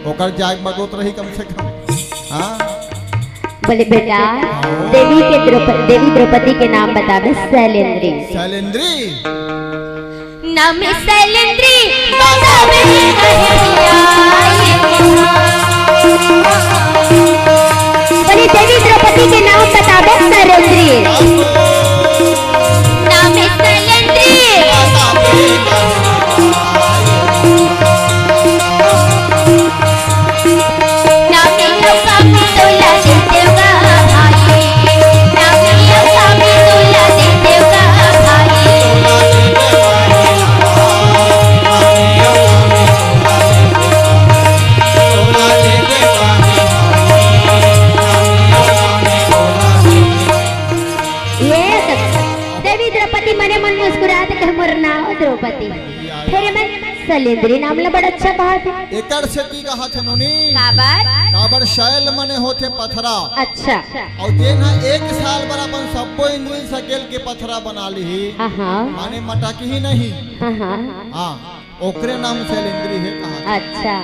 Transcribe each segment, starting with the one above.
ओकर जाग बदोत रही कम से कम। हाँ बोले बेटा देवी द्रौपदी के नाम बतावे। शैलेंद्री। शैलेंद्री नाम शैलेंद्री बतावे। बोले देवी द्रौपदी के नाम बतावे। शैलेंद्री नाम शैलेंद्री। द्रौपदी फिर मैं शैलेंद्री नाम ला बड़ा अच्छा कहा थे। एकर से की कहा थे नोनी काबर शैल मने होते पथरा। अच्छा और देना एक साल पर अपन सबको इंद्री सकेल के पथरा बना ली। माने मटक ही नहीं। हाँ ओकरे नाम शैलेंद्री है कहा। अच्छा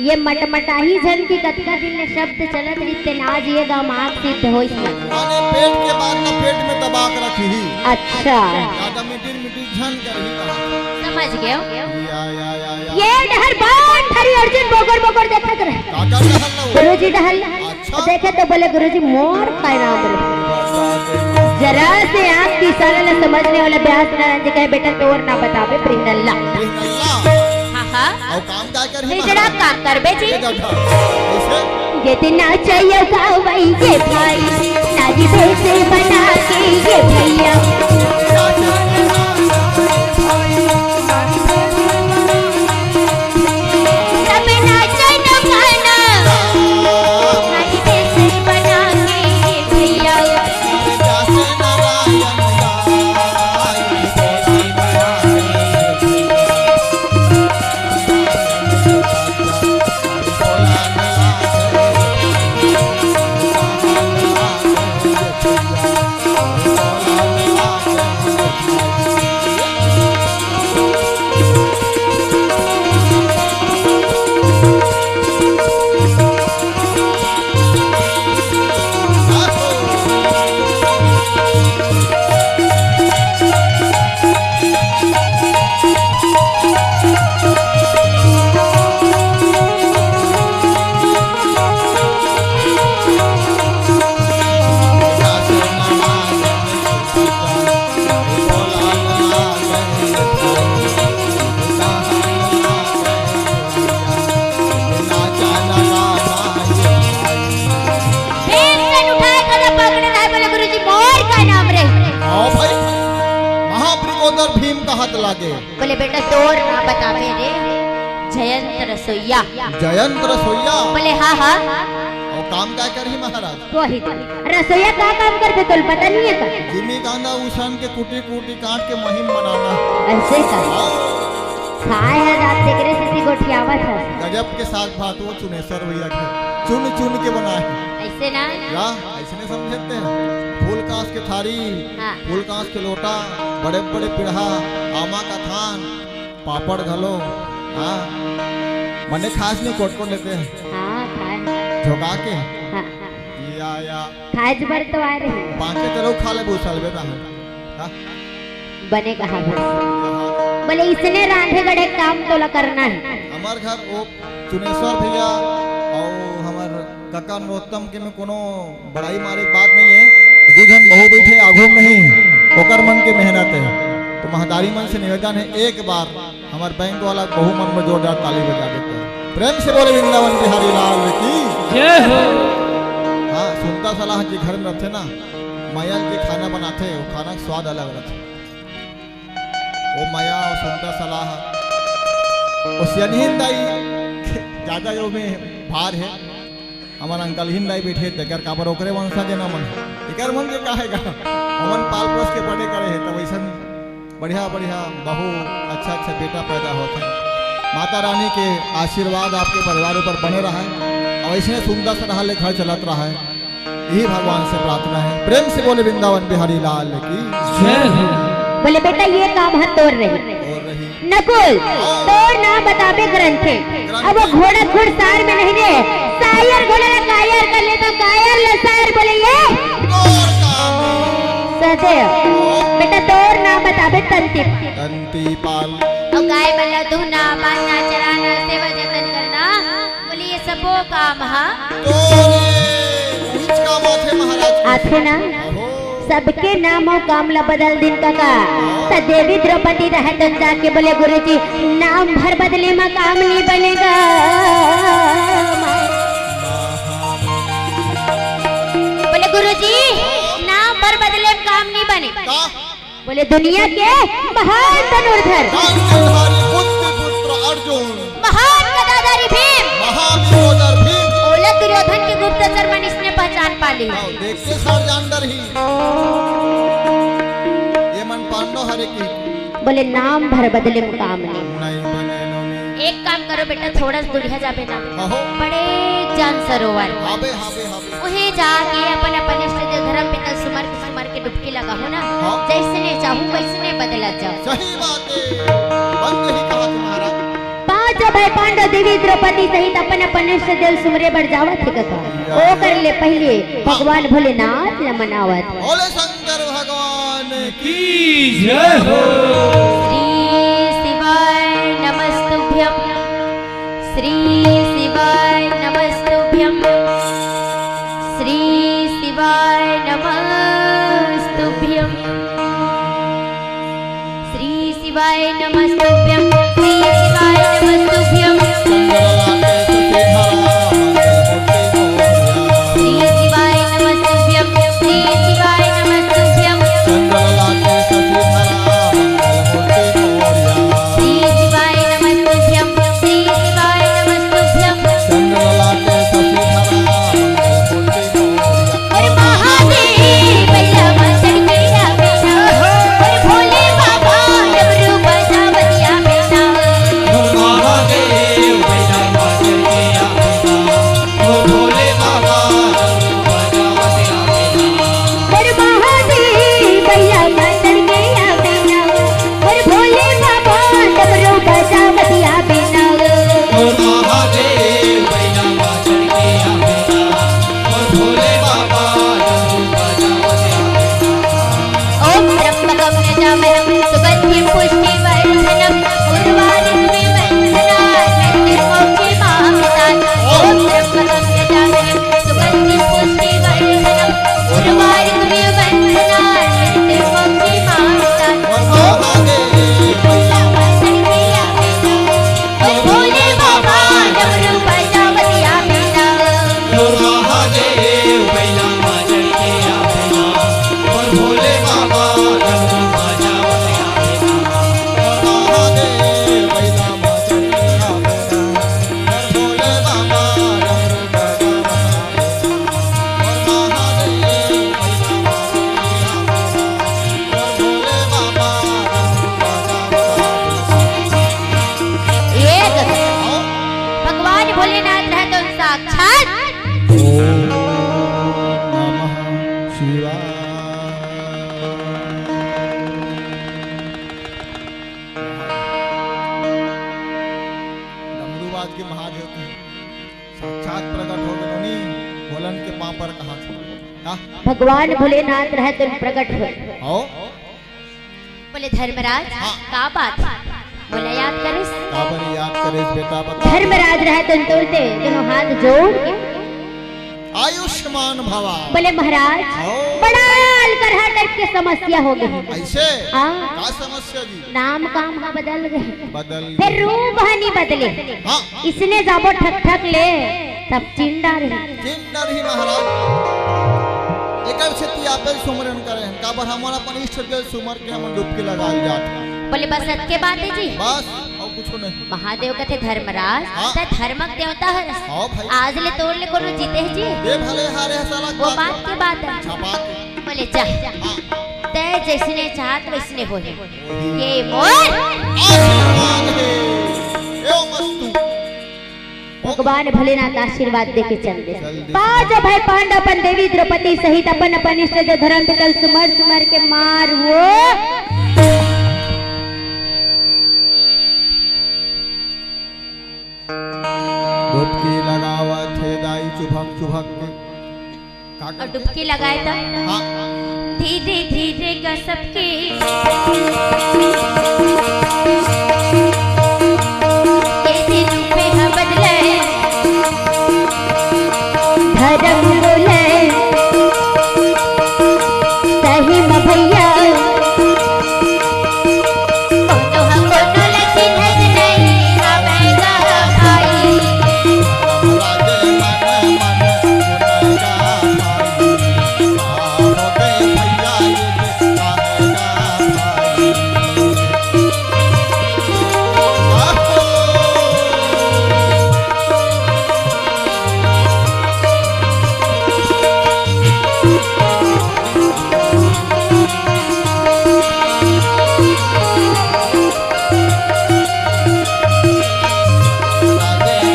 ये मटमटाही जन की कतका दिन ने शब्द चलत रिश्ते आज ये गामाक सिद्ध होई। माने पेट के बाद ना पेट में दबा के रखी ही। अच्छा ज्यादा मिटी मिटी झन कर ही कहा। समझ गए। या ये डहर बाण धरी अर्जुन बोगर बोगर देखा करे। काका डहल लो गुरुजी डहल। अच्छा देखे तो बोले गुरुजी मोर का नाम रे। जरा से आंख की इशारा ले समझने वाला व्यास नारायण जी कहे बेटा तोर ना बतावे प्रिंगल्ला। और काम क्या कर ही जरा काम करबे जी। ऐसे ये दिन ना चाहिए गावई ये भाई नाजी से बना के ये भैया। सब नाचे न गाना नाजी से बना के ये भैया। लागे बोले बेटा तोर ना बतावे रे। जयंत रसोईया। जयंत रसोईया बोले हाँ हाँ। और काम क्या कर ही महाराज। वही रसोईया का काम करते तो पता नहीं है का। जिमी कांदा उसन के कुटी कुटी काट के महीन बनाना। ऐसे का खाए है रात तेरे से गोठियावा था। गजब के साग भात वो चुनेसर भैया के चुन चुन के बनाए। ऐसे ना या ऐसे नहीं समझते हैं। फूल कांस के थारी। हाँ। फूल कांस के लोटा बड़े बड़े पिढ़ा आमा का थान पापड़ घलो। हाँ मने खास नहीं कोट लेते हैं। हाँ खाए झोंका के। हाँ या खाए जबर तो आ रही। पांचे तो खा ले बहुत साल बेटा है। हाँ? बने कहा बोले इसने रांधे गड़े काम तो ला करना है। हमार घर वो चुनेश्वर भैया और हमार काका नरोत्तम के में कोनो बड़ाई मारे बात नहीं है। दूधन बहु बैठे आघू नहीं ओकर मन के मेहनत है। तो महतारी मन से निवेदन है एक बार हमार बैंक वाला बहु मन में जोरदार ताली बजा देते हैं। प्रेम से बोले वृंदावन बिहारी लाल की जय हो। हाँ सुनता सलाह जी घर में रहते ना माया के खाना बनाते वो खाना का स्वाद अलग रहता। वो माया और सुनता सलाह वो सियान दाई ज्यादा जो में भार है। हमारा अंकल हिंदाई बैठे तेकर काबर ओकरे वंशा देना मन इकर मन के काहेगा हमन पाल पोस के बड़े करे है तब ऐसा बढ़िया बढ़िया बहु अच्छा अच्छा बेटा पैदा होता है। माता रानी के आशीर्वाद आपके परिवार ऊपर बने रहा है और ऐसे सुंदर से रहा ले घर चलत रहा है। यही भगवान से प्रार्थना है। प्रेम से बोले वृंदावन बिहारी लाल की जय हो। बोले बेटा ये काम है तोड़ रही और रही नकुल तोर नाम बताबे ग्रंथे अब वो घोड़ा घुड़सार में नहीं रे शायर घोड़ा ला कायर कर ले तो कायर ले शायर बोले ये तोर काम सदैव बेटा तोर नाम बताबे तंती तंती पाल और गाय बल्ला धुना बांधना चराना सेवा जतन करना बोले ये सबो काम हा कुछ काम आथे महाराज आथे ना हो सबके नाम और काम ला बदल दिन का त देवी द्रौपदी रहे तन जाके बोले गुरुजी नाम भर बदले में काम नहीं बनेगा बोले गुरुजी नाम भर बदले में काम नहीं बने का बोले दुनिया के महान धनुर्धर गांधारी पुत्र अर्जुन महान गदाधारी भीम महावीरोदर भीम ओला दुर्योधन के गुप्तचर मन इसने पहचान पा ली देखते सर जानकर ही ये मन पांडव हरे की बोले नाम भर बदले में काम नहीं नहीं बने नोनी एक काम करो बेटा थोड़ा सा दूरिया जाबे ना अहो बड़े जान सरोवर हाबे हाबे हाबे उहे जाके अपन अपन इष्ट देव धर्म पिता सुमर के डुबकी लगा हो ना हाँ। जैसने चाहूं वैसने बदला जाओ सही बात है बंद ही कहा थे महाराज पांच भाई पांडव देवी द्रौपदी सहित अपन अपन इष्ट देव सुमरे बढ़ जावत है कथा ओ कर ले पहले भगवान भोलेनाथ ल मनावत बोले शंकर भगवान की जय हो श्री शिवाय नमस्तुभ्यं श्री शिवाय नमस्तुभ्यं श्री शिवाय नमस्तुभ्यं श्री शिवाय नमस्तुभ्यं श्री शिवाय नमस्तुभ्यं श्री शिवाय नमस्तुभ्यं श्री शिवाय नमस्तुभ्यं श्री शिवाय नमस्तुभ्यं श्री शिवाय नमस्तुभ्यं और महादेव भैया मंदिर मेरा बेटा और भोले बाबा डमरू बजावतिया बेटा महादेव भैया मास्टर के आवेगा ओ भोले बाबा बजावतिया बेटा और महादेव भैया मंदिर मेरा बेटा और भोले बाबा डमरू बजावतिया बेटा ओ महादेव भैया मास्टर के आवेगा ओ भोले बाबा बजावतिया बेटा ओम त्र्यंबकं यजामहे सुगन्धिं पुष्टिवर्धनम् उर्वारुकमिव बन्धनात् मृत्युर्मोक्षमामृतात् ओम त्र्यंबकं यजामहे सुगन्धिं पुष्टिवर्धनम् उर्वारुकमिव बन्धनात् मृत्युर्मोक्षमामृतात् ओम भोले बाबा डमरू बजावतिया बेटा ओ महादेव भैया मास्टर के आवेगा ओ भोले बाबा बजावतिया बेटा एक भगवान भोलेनाथ रहे तो साक्षात डमरूवाद के महादेव थे साक्षात प्रकट हो गए उन्हीं भोलन के पांव पर कहा था भगवान भोलेनाथ रहे तो प्रकट हुए आओ बोले धर्मराज हाँ। का बात बोले याद करिस काबर याद करे बेटा बता धर्मराज रहे तो तोड़ते दोनों हाथ जोड़ के आयुष्मान भवा बोले महाराज आओ बड़ा अलकरहा टाइप की समस्या हो गई ऐसे हाँ। का समस्या जी नाम काम हाँ बदल गए बदल फिर रूप नहीं बदले हाँ इसने जाबो ठक ठक ले तब चिंडा रही किन्नर ही महाराज एकर से तियापे सुमरन करे का बर हमारा अपन इष्ट के सुमर के हम डुबकी लगा जात बोले बस सत्य के बात है जी बस और कुछ नहीं महादेव कहते धर्मराज हाँ। त धर्मक देवता है आओ भाई आज ले तोड़ ले कोनो जीते है जी ये भले हारे साला वो बात की बात है छपा के बोले जा हाँ तय जैसने चाहत वैसने हो ये मोर आशीर्वाद है एवं मस्तु भगवान भोलेनाथ आशीर्वाद दे के चल दे चल दे। पांच भाई पांडव अपन देवी द्रौपदी सहित अपन अपन इष्ट देव धर्म पितल सुमर सुमर के मार वो डुबकी लगावत थे दाई चुभक चुभक के और डुबकी लगाए तो हाँ धीरे धीरे का सबके कैसे रूपे हा बदले धर्म बोले सही म भैया कोनो हा कोनो लक्षण है नहीं आवेगा भाई राजे मन गुनगा भाई हो गए भैया ये काहेगा भाई राजे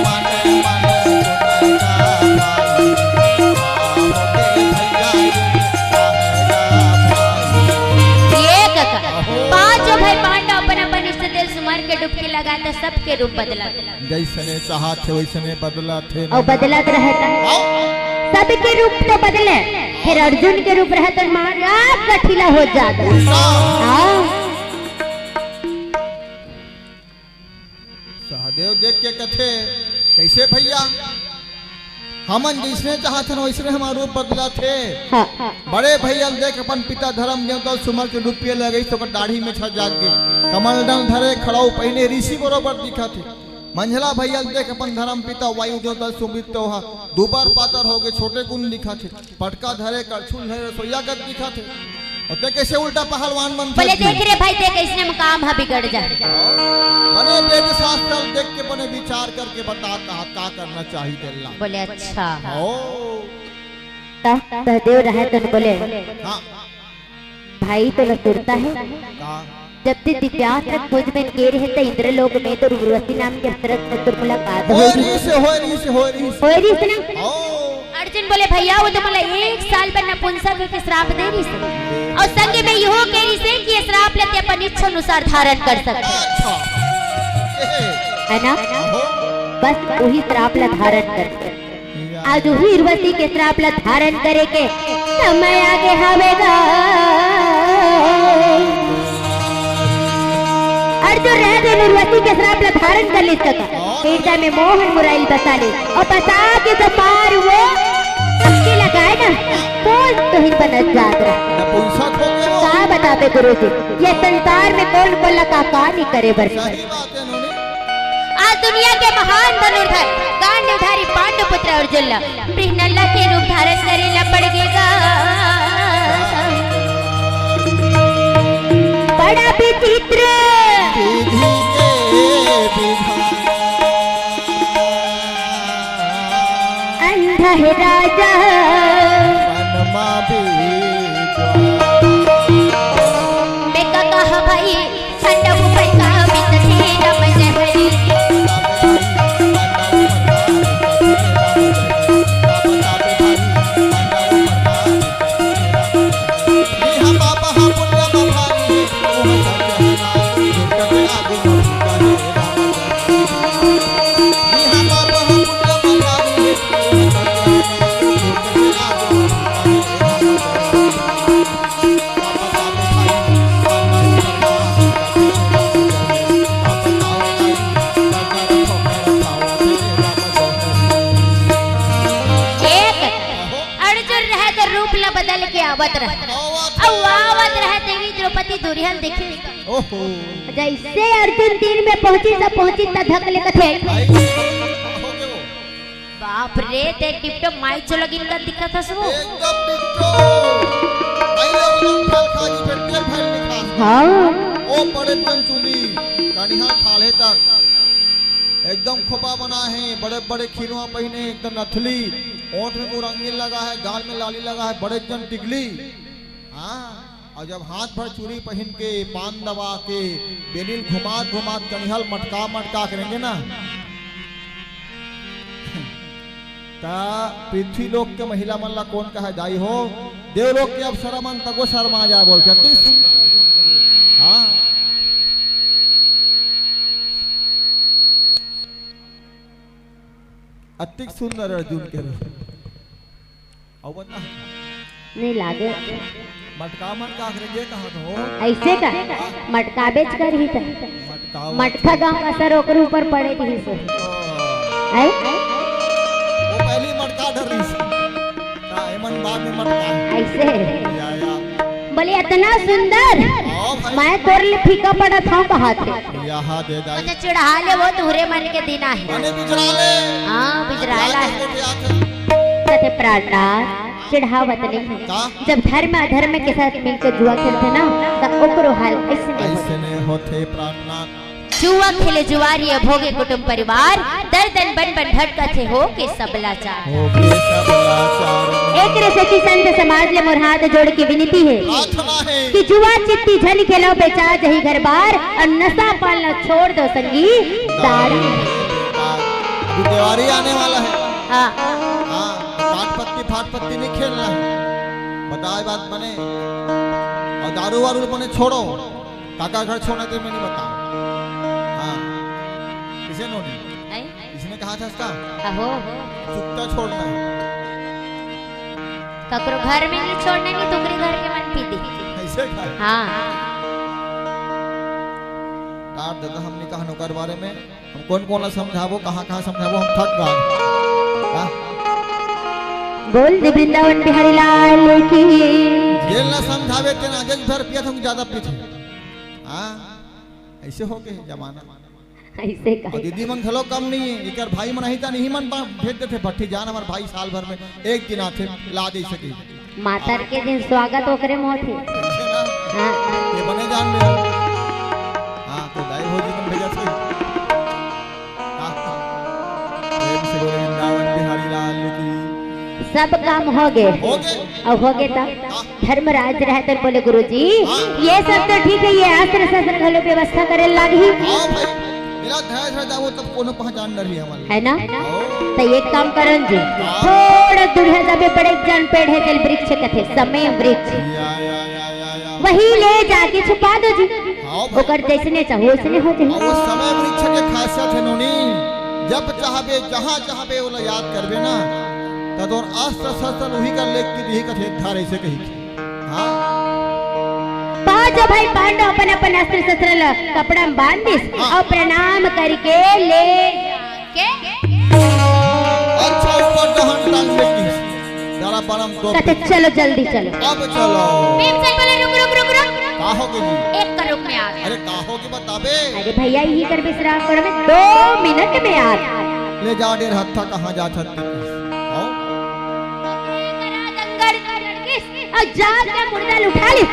मन गुनगा भाई हो गए भैया ये काहेगा भाई ये कका पांचों भाई पांडव अपन अपन इष्ट देव सुमार के डुबकी लगाते सबके रूप बदला जैसने चाहा थे वैसने बदला थे और बदलत रहता सबके रूप तो बदले फिर अर्जुन के रूप रहता मारा कठिला हो जाता हाँ सहदेव देख के कथे कैसे भैया हमन जिसने चाहत हन वैसने हमारा रूप बदला थे हाँ बड़े भैया देख अपन पिता धर्म देव तो सुमर के डुबकी लगे तो ओकर दाढ़ी में छ जाग गए कमल दल धरे खड़ाऊ पहने ऋषि बरोबर दिखा थे मंझला भैया देख अपन धर्म पिता वायु देवता सुमित तो हा दोबार पातर हो गए छोटे गुण दिखा थे पटका धरे करछुल धरे सोया गत दिखा थे और ते कैसे उल्टा पहलवान मन बोले देख रे भाई देख इसने में काम हा बिगड़ जाए बने वेद शास्त्र देख के बने विचार करके बता का करना चाहिए अल्लाह बोले अच्छा ओ सहदेव रहे तो बोले हाँ भाई तो लसुरता है का जब से दिव्यास्त्र खोज में के रहे तो इंद्रलोक में तो उर्वशी नाम के अप्सरस से तुम मुलाकात हो होगी रही से होई रही से ना ओ अर्जुन बोले भैया वो तो मला 1 साल पर नपुंसक के श्राप दे रही से और संग में यो कह रही से कि ये श्राप लेते अपन इच्छा अनुसार धारण कर सकते अच्छा है ना हो बस वही श्राप ला धारण कर आज वही उर्वशी के श्राप ला धारण करे के समय आगे हवेगा अर्जुन रह गए उर्वशी के श्राप ला धारण कर ले सका पेटा में मोहन मुराइल बसा ले और बसा के तो पार हुए सबके लगाए ना कौन तो ही बनत जात रहा नपुंसक हो गए वो का बताते गुरु जी ये संसार में कौन कोला का नहीं करे बरस सही बात है नोनी आज दुनिया के महान धनुर्धर गांडीवधारी पांडु पुत्र अर्जुन ला बृहनल्ला के रूप धारण करे ला पड़ेगा बड़ा विचित्र विधि के विधान अंधा है राजा वनमा बेका कहा भाई ठंडा मुंबई का बितथे रम जहरी बदल के आवत रहे आवत रहे देवी द्रौपदी दुर्योधन देखे ओहो जैसे अर्जुन तीर में पहुंची सब पहुंची त धक ले कथे बाप रे ते टिपटो माई चलो गिनका दिखा था सब एकदम बिट्टो पहले उन फल खाजी पे तेल फल निकाल हां ओ बड़े पंचुली कनिहा खाले तक एकदम खोपा बना है बड़े बड़े खिलवा पहने एकदम नथली ओंठ में रंगीन लगा है गाल में लाली लगा है बड़े जन टिकली हाँ और जब हाथ भर चूड़ी पहन के पान दबा के बेनील घुमात घुमात कनिहल मटका मटका करेंगे ना ता पृथ्वी लोक के महिला मन ला कौन कहा जाई हो देवलोक के अप्सरा मन तको शर्मा जाए बोलते अति सुंदर हाँ अतिक सुंदर अर्जुन के रूप और बता नहीं लागे मटका मटका करे कहा तो ऐसे का मटका बेच कर ही था मटका मटका गांव का सर ओकर ऊपर पड़े थी से है वो पहली मटका डर रही थी का एमन बाद में मटका ऐसे या बोले इतना सुंदर भाई मैं तोरले फीका पड़ा था कहा थे यहाँ दे जाए अच्छा चिढ़ा ले वो तुहरे मन के दिन है मने बिजरा ले हाँ बिजराला है कथे प्राणनाथ चिढ़ावत नहीं है का जब धर्म अधर्म के साथ मिलकर जुआ खेलते ना तो ओकरो हाल ऐसे नहीं होता। ऐसे ने होते प्राणनाथ जुआ खेले जुआरी भोगे कुटुंब परिवार दर्दन बन बन भटका थे हो के सबलाचार हो के सबलाचार एक रे सखी संत समाज ले मोर हाथ जोड़ के विनती है प्रार्थना है कि जुआ चिट्टी झल खेलो बेचा जही घर बार और नशा पालना छोड़ दो संगी दारू दिवाली आने वाला है हाँ हाँ फाट पत्ती नहीं खेलना है बताए बात बने और दारू वारू बने छोड़ो काका घर छोड़ने तो मैं नहीं बताऊं हाँ किसे नहीं इसने कहा था इसका अहो चुपता छोड़ना है ककरो घर में नहीं छोड़ना नहीं तुकरी घर के मन पीती ऐसे कहा हाँ काट देता हमने कहा नौकर बारे में हम कौन कौन समझावो कहाँ समझावो हम थक गए बोल दे वृंदावन बिहारी लाल की जेल ना समझावे के ना आगे भर पिया तुम ज्यादा पीछे हाँ ऐसे हो गए जमाना ऐसे का और दीदी मन खलो कम नहीं है एक भाई मन ही था नहीं मन भेज देते भट्टी जान हमारे भाई साल भर में एक दिन आते ला दे सके मातर के दिन स्वागत ओकरे मोह थे ऐसे ना हाँ ये बने जान ले हाँ तो दाई हो जी मन भेजा थे हाँ प्रेम से बोले वृंदावन बिहारी लाल की सब काम हो गए हो गए अब हो गए तब धर्मराज रहते बोले गुरुजी ये सब तो ठीक है ये अस्त्र शस्त्र घलो व्यवस्था करे लागी हाँ भाई मेरा धैर्य रह जाओ तब कोनो पहचान न रही हमारी है ना ओ, तो एक काम करन जी थोड़ा दूर है जबे बड़े जन पेड़ है जल वृक्ष कथे समय वृक्ष या वही ले जाके छुपा दो जी हाँ भाई ओकर जैसने चाहो उसने हो जाए और उस समय वृक्ष के खासियत है नोनी जब चाहबे जहाँ चाहबे वो याद करबे ना तब और अस्त्र शस्त्र वही का लेख की यही कथे धार ऐसे कही हाँ पांच भाई पांडव अपन अपन अस्त्र शस्त्र कपड़ा में बांध दिस और प्रणाम करके ले के अच्छा ऊपर दहन टांग लेगी जरा परम तो कहते चलो जल्दी चलो अब चलो भीमसेन बोले रुक रुक रुक रुक का हो गई एक का रुक में आ गया अरे का हो के बताबे अरे भैया यही कर विश्राम करो में 2 मिनट में आ ले जा डेर हत्था कहाँ जा छत्ती आओ और जाके मुर्दा उठा ले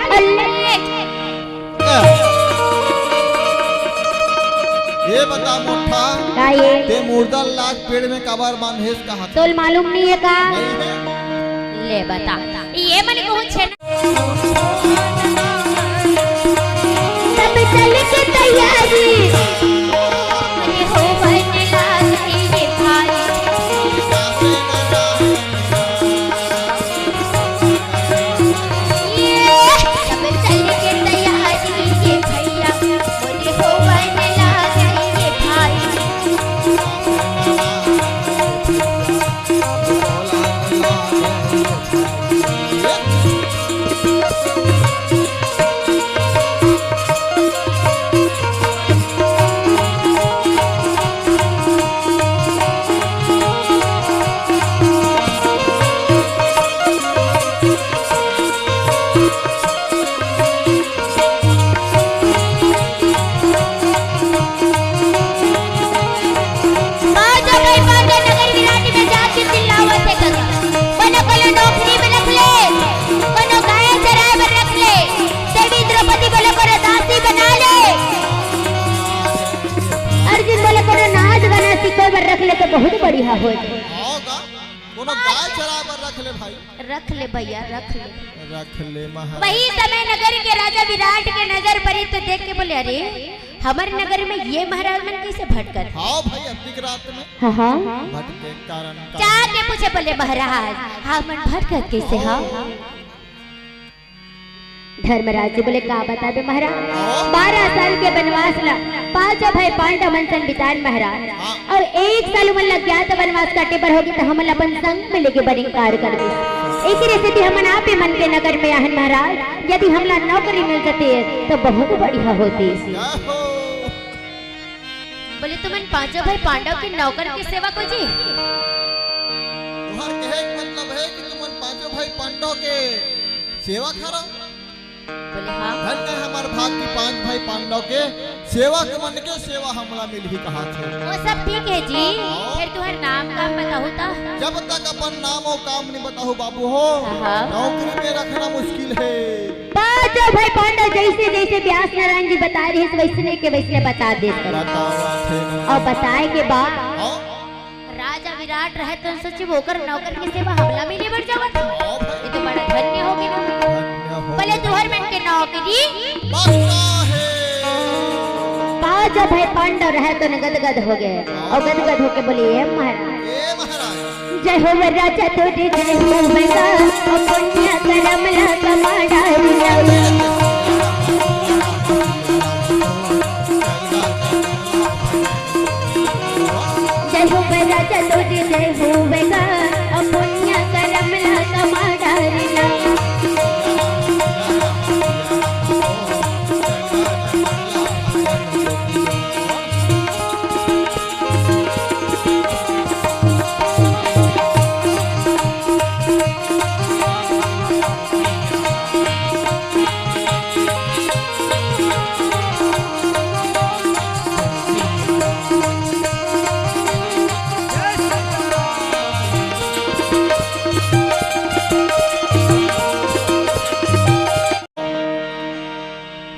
ये बता मोठा का ये ते मुर्दा लाख पेड़ में कबार बांधेस कहा था तोल मालूम नहीं है का नहीं है ले बता ये मन को छे सब चल के तैयारी अरे हो बनने लागी ये भाई सब चल के तैयारी ये भैया बोले हो बनने लागी ये भाई रख ले तो बहुत बढ़िया हो होगा कोनो गाय चरावर रख ले भाई रख ले भैया रख ले महाराज वही समय नगर के राजा विराट के नजर पड़ी तो देख के बोले अरे हमारे नगर में ये महाराज मन कैसे भटकर हाँ भाई अभी रात में हाँ भटके कारण जाके पूछे बोले महाराज हाँ मन भटकर कैसे हाँ धर्मराज जी बोले का बताबे महाराज, 12 साल के वनवास ला 5 भाई पांडव मंथन बितान महाराज, और 1 साल मन लग गया तो वनवास काटे पर होगी तो हमन अपन संग में लेके बरिंकार कर दे। एक रेसिपी हमन आप ही मन के नगर में आहन महाराज, यदि हमला नौकरी मिल जाती है तो बहुत बढ़िया होती। बोले तुमन 5 भाई पांडव के नौकर की सेवा को जी। तुम्हार कहे के मतलब है कि तुमन 5 भाई पांडव के सेवा करो। बोले हाँ। धन्य है हमार भाग की 5 भाई पांडव के सेवा के मन के सेवा हमला मिल ही कहा थे। वो सब ठीक है जी, फिर तुम्हार नाम काम बताओ ता। जब तक अपन नाम और काम नहीं बताओ बाबू हो, हाँ। नौकरी में रखना मुश्किल है। 5 भाई पांडव जैसे जैसे व्यास नारायण जी बता रहे हैं वैसने के वैसने बता दे और बताए के बाद राजा विराट रहे तो सोची होकर नौकर की सेवा हमला में ले बढ़ जावत। ये तो बड़ा धन्य हो गया ना। बोले तुहर मन के नौकरी 5 भाई पांडव रहे तो गदगद हो गए और गदगद होके बोले ये महाराज जय हो राजा तोरे जय हो बेगा और पुण्य करम ला कमाड़ा जय हो राजा तोरे जय हो बेगा और पुण्य करम ला कमाड़ा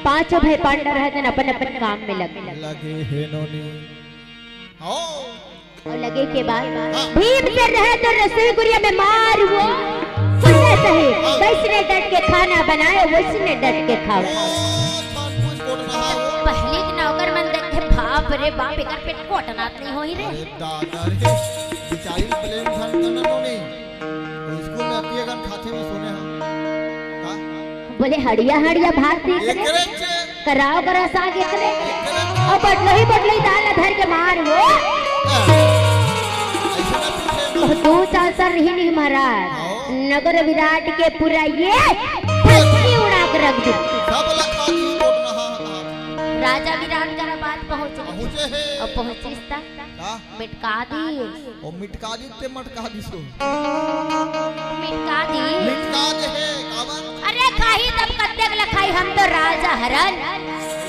पांचों भाई पांडव रहते अपन अपन काम में लगे हैं नोनी। और लगे के बाद भीम से रहे तो रसोई गुड़िया में मार वो सुनने सही वैसने डट के खाना बनाए वैसने डट के खाओ। पहली दिन नौकर मन देखे बाप रे बाप एकर पेट कोटनात नहीं होई रे। दादा रे बिचारी प्लेन धन करना नोनी स्कूल में अपनी अगन खाते में सुने हम बोले हड़िया हड़िया भात कराओ करा साग एकरे और बटलोही दाल धर के मार वो 2 साल सर रही नहीं महाराज नगर विराट के पूरा ये धरती उड़ा कर रख दी। सब लखा की कोट रहा राजा विराट का बात पहुंचे है और पहुंचिस तक मिटका दी और मिटका दी ते मटका दी सो मिटका दी है कावन। अरे खाही तब कत्ते लखाई हम तो राजा हरन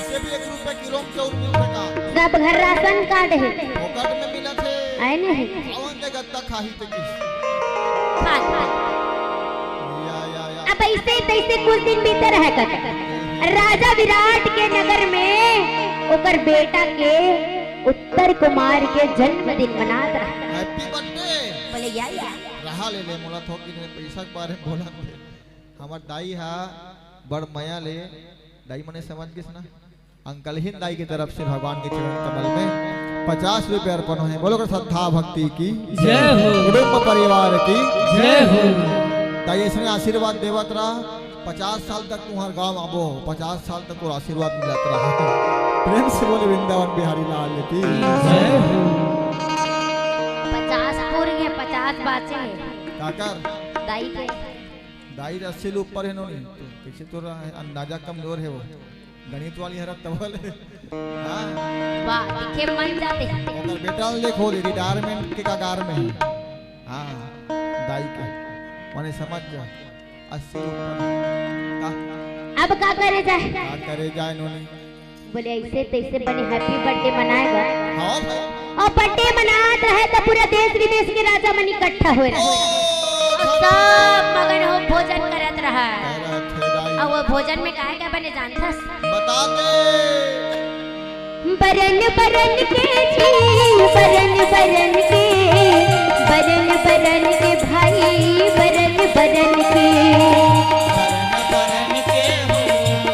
इसे भी 1 रुपए किलो में 4 मिलता का सब घर राशन कार्ड है फोकट में मिला थे आए नहीं कावन दे गत्ता खाही ते किस खा या अब ऐसे तैसे कुछ दिन बीते रह कर राजा विराट के नगर में ओकर बेटा के उत्तर कुमार के जन्मदिन मनात रहा। हैप्पी बर्थडे बोले या रहा ले मोला थोक ने पैसा के बारे में बोला हमार दाई हा बड़ माया ले दाई मने समझ के सुना अंकल ही दाई की तरफ से भगवान के चरण कमल में 50 रुपए अर्पण है। बोलो कर श्रद्धा भक्ति की जय हो कुटुंब परिवार की जय हो। दाई इसने आशीर्वाद देवत रहा 50 साल तक तुम्हार गांव आबो 50 साल तक और आशीर्वाद मिलत रहा। प्रेम से बोले वृंदावन बिहारी लाल की जय हो। 50 पूरी है 50 बाचे काकर दाई के दाई 80 से ऊपर है नोनी तो कैसे तो अंदाजा कमजोर है वो गणित वाली हरत तबल हां वाह दिखे मन जाते ओकर बेटा देखो रिटायरमेंट के कगार में है हां दाई के माने समझ जा 80 ऊपर अब का करे जाए का करे जाए नोनी बोले ऐसे तैसे बने हैप्पी बर्थडे मनाएगा हां भाई और बर्थडे मनात रहे तो पूरे देश विदेश के राजा मन इकट्ठा हो रहे सब मगन हो भोजन करत रहा और वो भोजन में काहे का बने जानता बता दे बरन बरन के जी बरन बरन के बरन बरन के भाई बरन बरन के बरन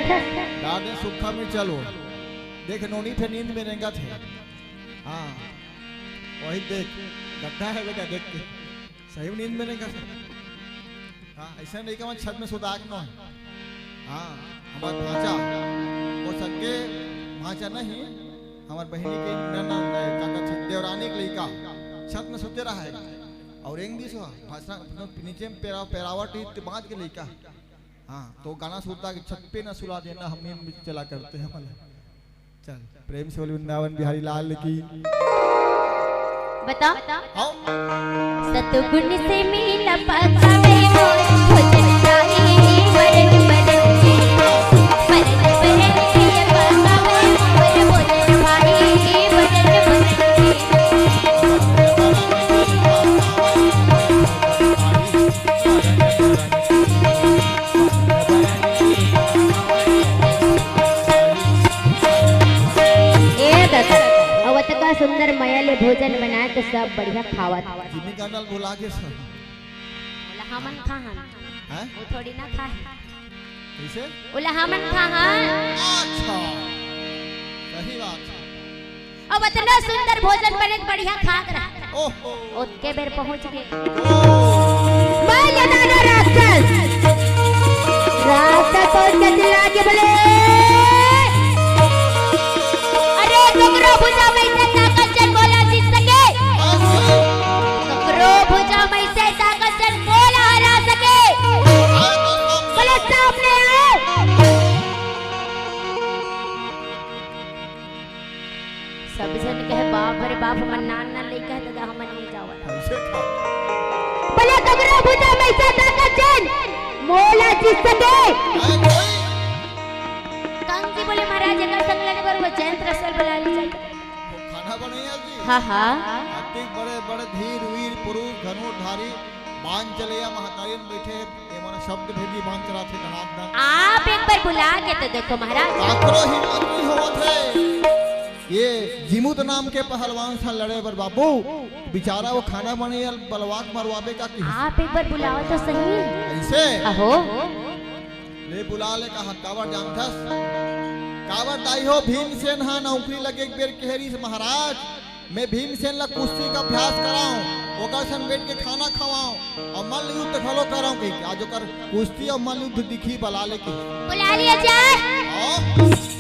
था। दादे सुखा में चलो देख नोनी थे नींद में रेंगा थे। हाँ वही देख गड्ढा है बेटा देख के सही में नींद में रेंगा थे। हाँ ऐसा नहीं कि छत में सुधार न है। हाँ हमारे भांचा वो सके भांचा नहीं हमारे बहनी के काका देवरानी के लड़का छत में सोते रहा है और एक दिस भाषा नीचे में पैरावट बांध के लड़का। हाँ तो गाना सुनता कि छत पे न सुला देना हम नींद में चला करते हैं मतलब। चल प्रेम से बोली वृंदावन बिहारी लाल की बता आओ सतगुण से मिला पावे मोर भजन गाई वरण वरण की वरण वरण की पावे मोर भजन भाई वरण वरण का सुंदर मयाले भोजन बनाए तो सब बढ़िया खावा था। जिमी गानल बुला के सर बोला हमन खाहन हैं वो थोड़ी ना खाए कैसे बोला हमन खाहन। अच्छा सही बात अब इतना सुंदर भोजन बने बढ़िया खात रहा। ओहो ओके बेर पहुंच गए मैं दादा राक्षस राक्षस को चला के बोले अरे टुकड़ो भुजा में से ताकत चल बोला जीत सके टुकड़ो भुजा में से ताकत चल बोला हरा सके बोले सामने आओ। सब जन कहे बाप रे बाप मन नान ना ले कहे दादा हम नहीं जावा ऐसे खा बोले टुकड़ो भुजा में से ताकत चल बोला जीत सके। कंगी बोले महाराज अगर संगलने पर वो जयंत रसल बुला ली जाए वो खाना बनेगा जी। हाँ हाँ अतिक बड़े बड़े धीर वीर पुरुष धनुर्धारी बांध चलेया महतारी में बैठे ये माने शब्द भेदी बांध चला थे कनात ना आप एक बार बुला के तो देखो महाराज काकरो हिम्मत नहीं हुआ थे। ये जिमुत नाम के पहलवान से लड़े बर बाबू बेचारा वो खाना बने बलवाक मरवाबे का की आप एक बार बुलाओ तो सही। ऐसे अहो ले बुला ले कहा कावर जानथस कावर दाई हो भीमसेन हाँ नौकरी लगे एक बेर केहरी से महाराज मैं भीमसेन ला कुश्ती का अभ्यास कराऊं ओकर सन बैठ के खाना खवाऊं और मल्ल युद्ध खलो कराऊं कि आज ओकर कुश्ती और मल्ल युद्ध दिखी बला ले की बुला लिया जाए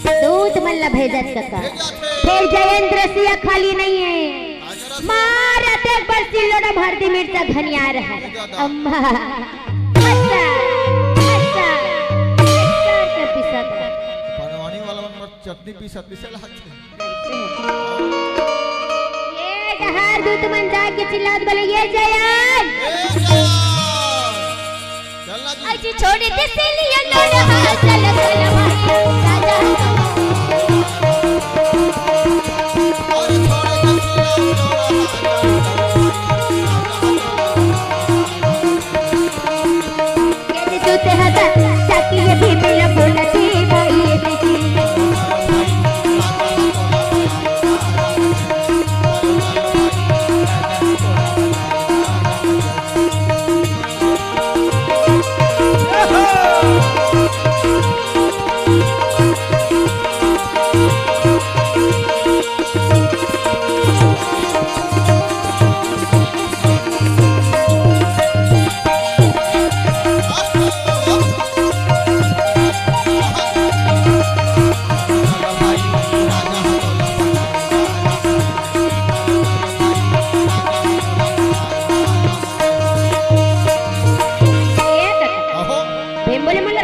दूध मल्ला भेजत कका फिर जयेंद्र सिंह खाली नहीं है मारा ते पर सिलोड़ा भर दी मिर्चा धनिया रहा अम्मा अच्छा अच्छा अच्छा पिसत बनवानी वाला मन चटनी पीसत पीसे लागते ये डहार दूध मन जाके चिल्लात बोले ये जयन चलना जी आज छोड़ दे से लिया लोड़ा चल चल भाई राजा और छोड़े ये जूते हटा ताकि ये भी मेरा बोला थी भाई ये देखी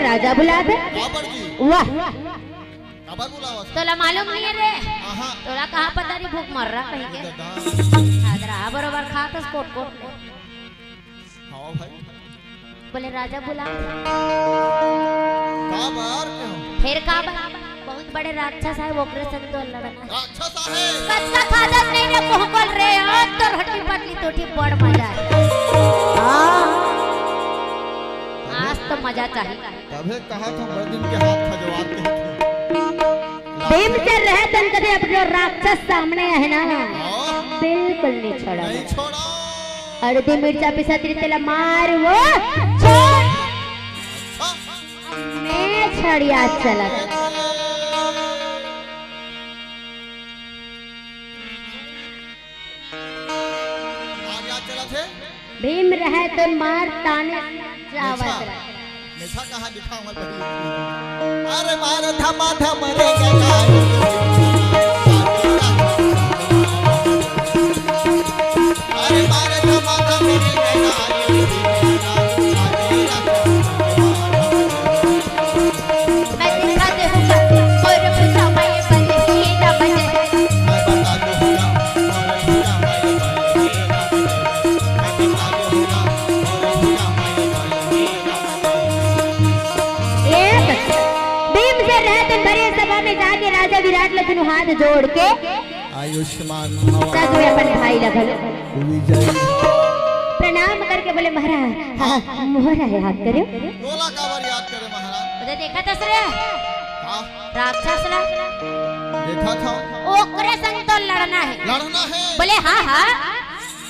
राजा बुला दे काबर जी वाह काबर बुलावा तोला मालूम नहीं है रे आहा तोला कहाँ पता नहीं भूख मर रहा कहीं के दादा हादरा बरोबर खातस कोट कोट ले हाँ भाई बोले राजा बुला काबर क्यों फिर का बहुत बड़े राक्षस है वो करे संग तो अल्लाह बना राक्षस है कच्चा खादस नहीं रे कोहकल रे आज तो हड्डी पतली टूटी बड़ मजा है आज तो मजा चाहिए तबे कहा था बड़े दिन के हाथ खजवाते थे भीम से रह तन कदे अपने राक्षस सामने है ना बिल्कुल नहीं छोड़ा नहीं छोड़ा हल्दी मिर्चा पिसा तेला मार वो छोड़ अच्छा मैं क्षण याद चला क्या चला थे? भीम रहे तो मार ताने जावत रहे। निशा कहाँ दिखाऊंगा बड़ी? अरे मार धमा धम रे गगाई। अरे मार धमा धम रे गगाई। मैं दिखा दूंगा और समय बंद ही न बजे। मैं बता दूंगा और पूरा माय मैं बता दूंगा और पूरा माय एक भीम से रहते भरे सभा में जाके राजा विराट लखनऊ हाथ जोड़ के आयुष्मान सब अपन भाई लगल विजय प्रणाम करके बोले महाराज हाँ मोहरा याद करो बोला काबर याद करे महाराज? उधर देखा था सर हाँ राक्षस ला देखा था। ओकरे संग तो लड़ना है। लड़ना है? बोले हाँ हाँ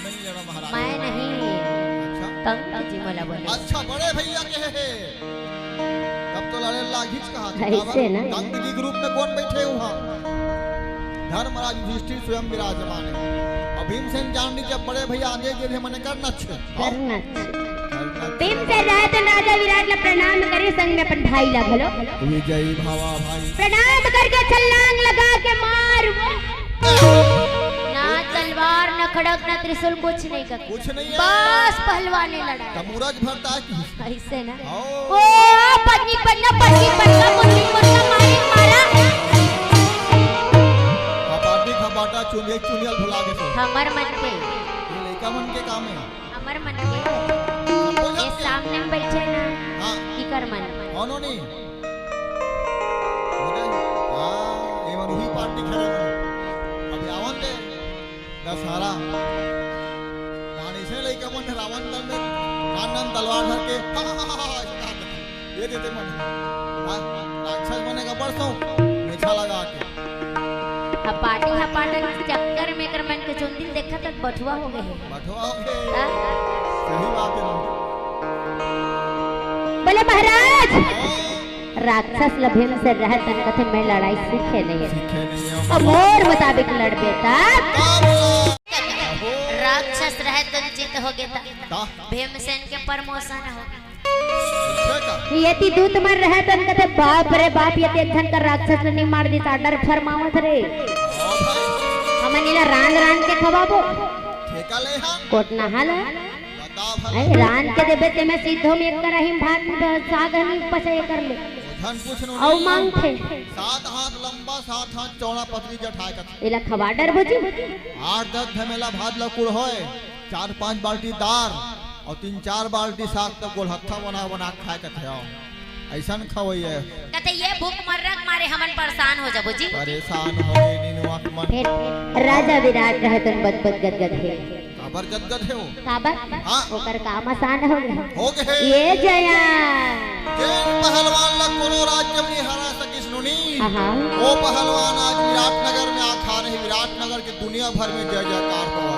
नहीं लड़ा महाराज। मैं नहीं अच्छा कंक जी मला बोले। अच्छा बड़े भैया के है तब तो लड़े लागिच कहा ऐसे ना। कंक जी ग्रुप में कौन बैठे वहाँ? धर्मराज युधिष्ठिर स्वयं विराजमान है। और भीमसेन जान ली जब बड़े भैया आगे गिरे मने करना छे करना भीम से रहते राजा विराट ला प्रणाम करे संग में अपन भाई लगल विजयी भावा भाई प्रणाम करके छलांग लगा के मार ना तलवार न खड़क न त्रिशूल कुछ नहीं कर कुछ नहीं है। बस पहलवानी लड़ा तमुरज भरता है कि ऐसे ना आओ। ओ पत्नी पन्ना पत्नी पन्ना मुन्नी मुन्ना मारी मारा खपाटी खपाटा चुनिया चुनिया भुला के सो हमर मन के ये लड़का मन के काम है। हमर मन के ये सामने में बैठे ना हाँ की कर मन कौनो नहीं बोले हाँ ये मन वही पार्टी खड़े मन अभी आवन दे दशहरा रानी से लड़का मन रावण दल में नान तलवार धर के ये देते मन हाँ राक्षस बनेगा परसों मेछा लगा के अब पार्टी हपाटन के चक्कर में कर मन के चुंदिल देखा तक बठुआ हो गए बठवा हो गए। हाँ? सही बात है ना। बोले महाराज हाँ, राक्षस ला भीम से रहते कथे में लड़ाई सीखे नहीं है सीखे नहीं है। और मोर मुताबिक लड़ बेटा राक्षस रहे तो जीत हो गया ता भीमसेन के प्रमोशन हो ऐसे का यति दूत मर रहे तन कथे बाप रे बाप यति एक धन का राक्षस ने मार दी डर फरमावत रे हाँ भाई हमन इला रान रान के खवाबो ठेका ले हम कोटना हाल बता भाई आई रान के देबे ते में सीधो में एक कराही भात में सागन पचे कर ले धन पूछनो औ मांग थे 7 हाथ लंबा 7 हाथ चौड़ा पतली जठाए का इला खवा डर बुझी 8-10 धमेला भात लकुड़ होए 4-5 बाल्टी दार और 3-4 बाल्टी साग तक गोलहत्था बना खाए का थे ऐसा न खवई है कहते ये भूख मर्रक मारे हमन परेशान हो जाबो जी परेशान हो गए नीनुआ के मन फिर राजा विराट रहे तन बदबद गदगद है काबर गदगद है वो काबर हाँ। ओकर काम आसान हो गया हो गए ये जया जेन पहलवान ला कोनो राज्य में हरा सकिस नुनी हाँ वो पहलवान आज विराटनगर में आखा रहे विराटनगर के दुनिया भर में जय जयकार हुआ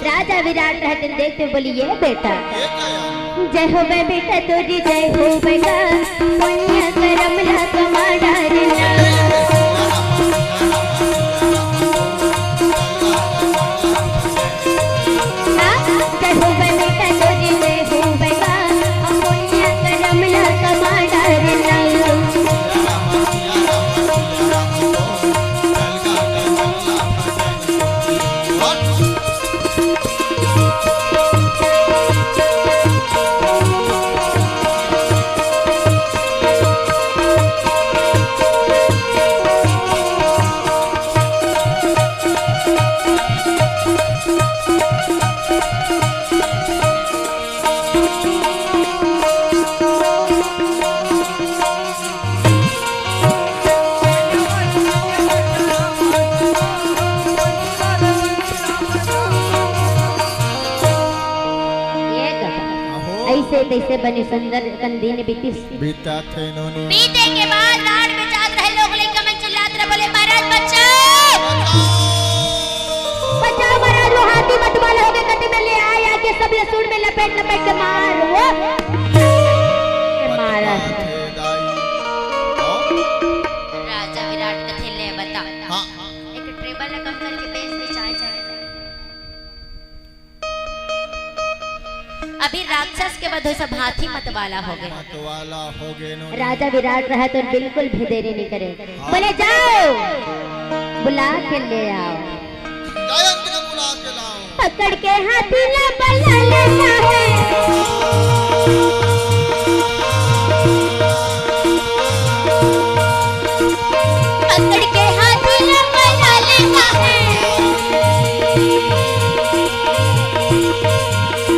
राजा विराट रहते देखते बोली ये बेटा ये क्या यार जय हो बे बेटा तुझी जय हो बेटा पुण्य करम ला कमाडा जय हो बे बेटा तुझी जय हो बेटा पुण्य करम ला कमाडा ऐसे तैसे बने सुंदर कंदीन बीती बीता थे नोनी बीते के बाद रात में जाग रहे लोग लेकर मन चिल्लाते रहे बोले महाराज बचाओ बचाओ महाराज वो हाथी मतवाल हो गए कति में ले आया कि सब लसूण में लपेट लपेट के मार वो मारा थे दाई बता हाँ एक ट्रेबल कम करके बेच दे चाय चाय। अभी राक्षस के बाद सब हाथी मत वाला हो गए। मतवाला हो गए नो। राजा विराट रहा तो बिल्कुल भी देरी नहीं करे, बोले जाओ बुला के ले आओ, जयंत को बुला के लाओ। पकड़ के हाथी ला बल्ला लेना है, पकड़ के हाथी ला बल्ला लेना है,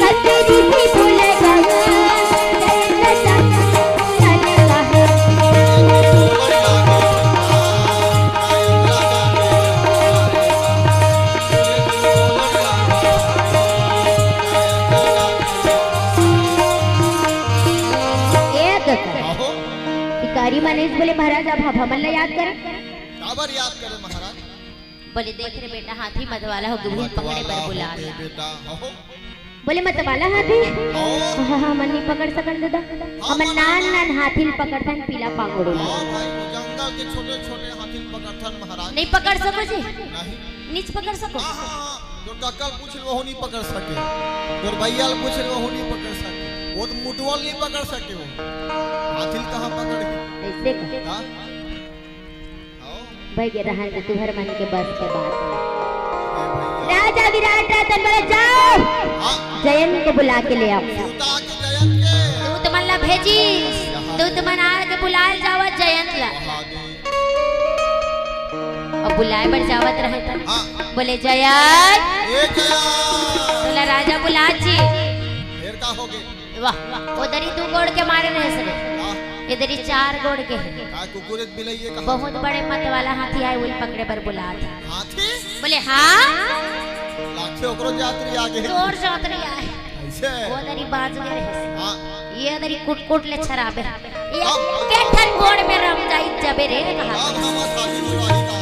कतेरी भी भूलेगा चलेगा है। एक आहो भिखारी मनीष बोले महाराज अब हमन ला याद करें। काबर याद करे महाराज। बोले देख रे बेटा हाथी मत वाला हो गए पकड़े पर बुला होगे बेटा। आहो बोले मत वाला हाथी आओ। हाँ मन नहीं पकड़ सकन दादा, हम नान नान हाथी पकड़थन पीला पांगड़ो हाँ भाई जंगल के छोटे छोटे हाथी पकड़थन महाराज। नहीं पकड़ सको जी, नहीं नीच पकड़ सको। हाँ हाँ जो टक्कल पूछ लो वो नहीं पकड़ सके, जो भैया पूछ लो वो नहीं पकड़ सके, वो तो मुटवल नहीं पकड़ सके। वो हाथी कहाँ पकड़ के ऐसे का हाँ आओ भाई के रहन तो तुहर मन के बस के बात है। ए भैया राजा विराट रातन बोले जाओ हाँ जयंत को बुला के ले आओ। सूता के जयंत के दूत मन ला भेजी, दूत मन आके बुलाए जावा जयंत ला। महादेव। और बुलाए बर जावत रहे था, हाँ बोले जयंत ए जया बोला राजा बुला जी। फिर का हो गए। वाह उधर ही 2 गोड़ के मारे रहे सरे, हाँ इधर ही 4 गोड़ के हैं। का कुकुरेत बिलइए कहाँ। बहुत बड़े मत वाला हाथी आए वो पकड़े पर बुला था। हाथी बोले हाँ लाखे ओकरो यात्री आगे है। जोर से उतरी आए, ऐसे वो उधर ही बाज गए हैं। हाँ ये उधर ही कुट कुट ले छराबे, ये केठन गोड़ में रम जाई जबे रे कहा। अब हम शादी विवाही का हो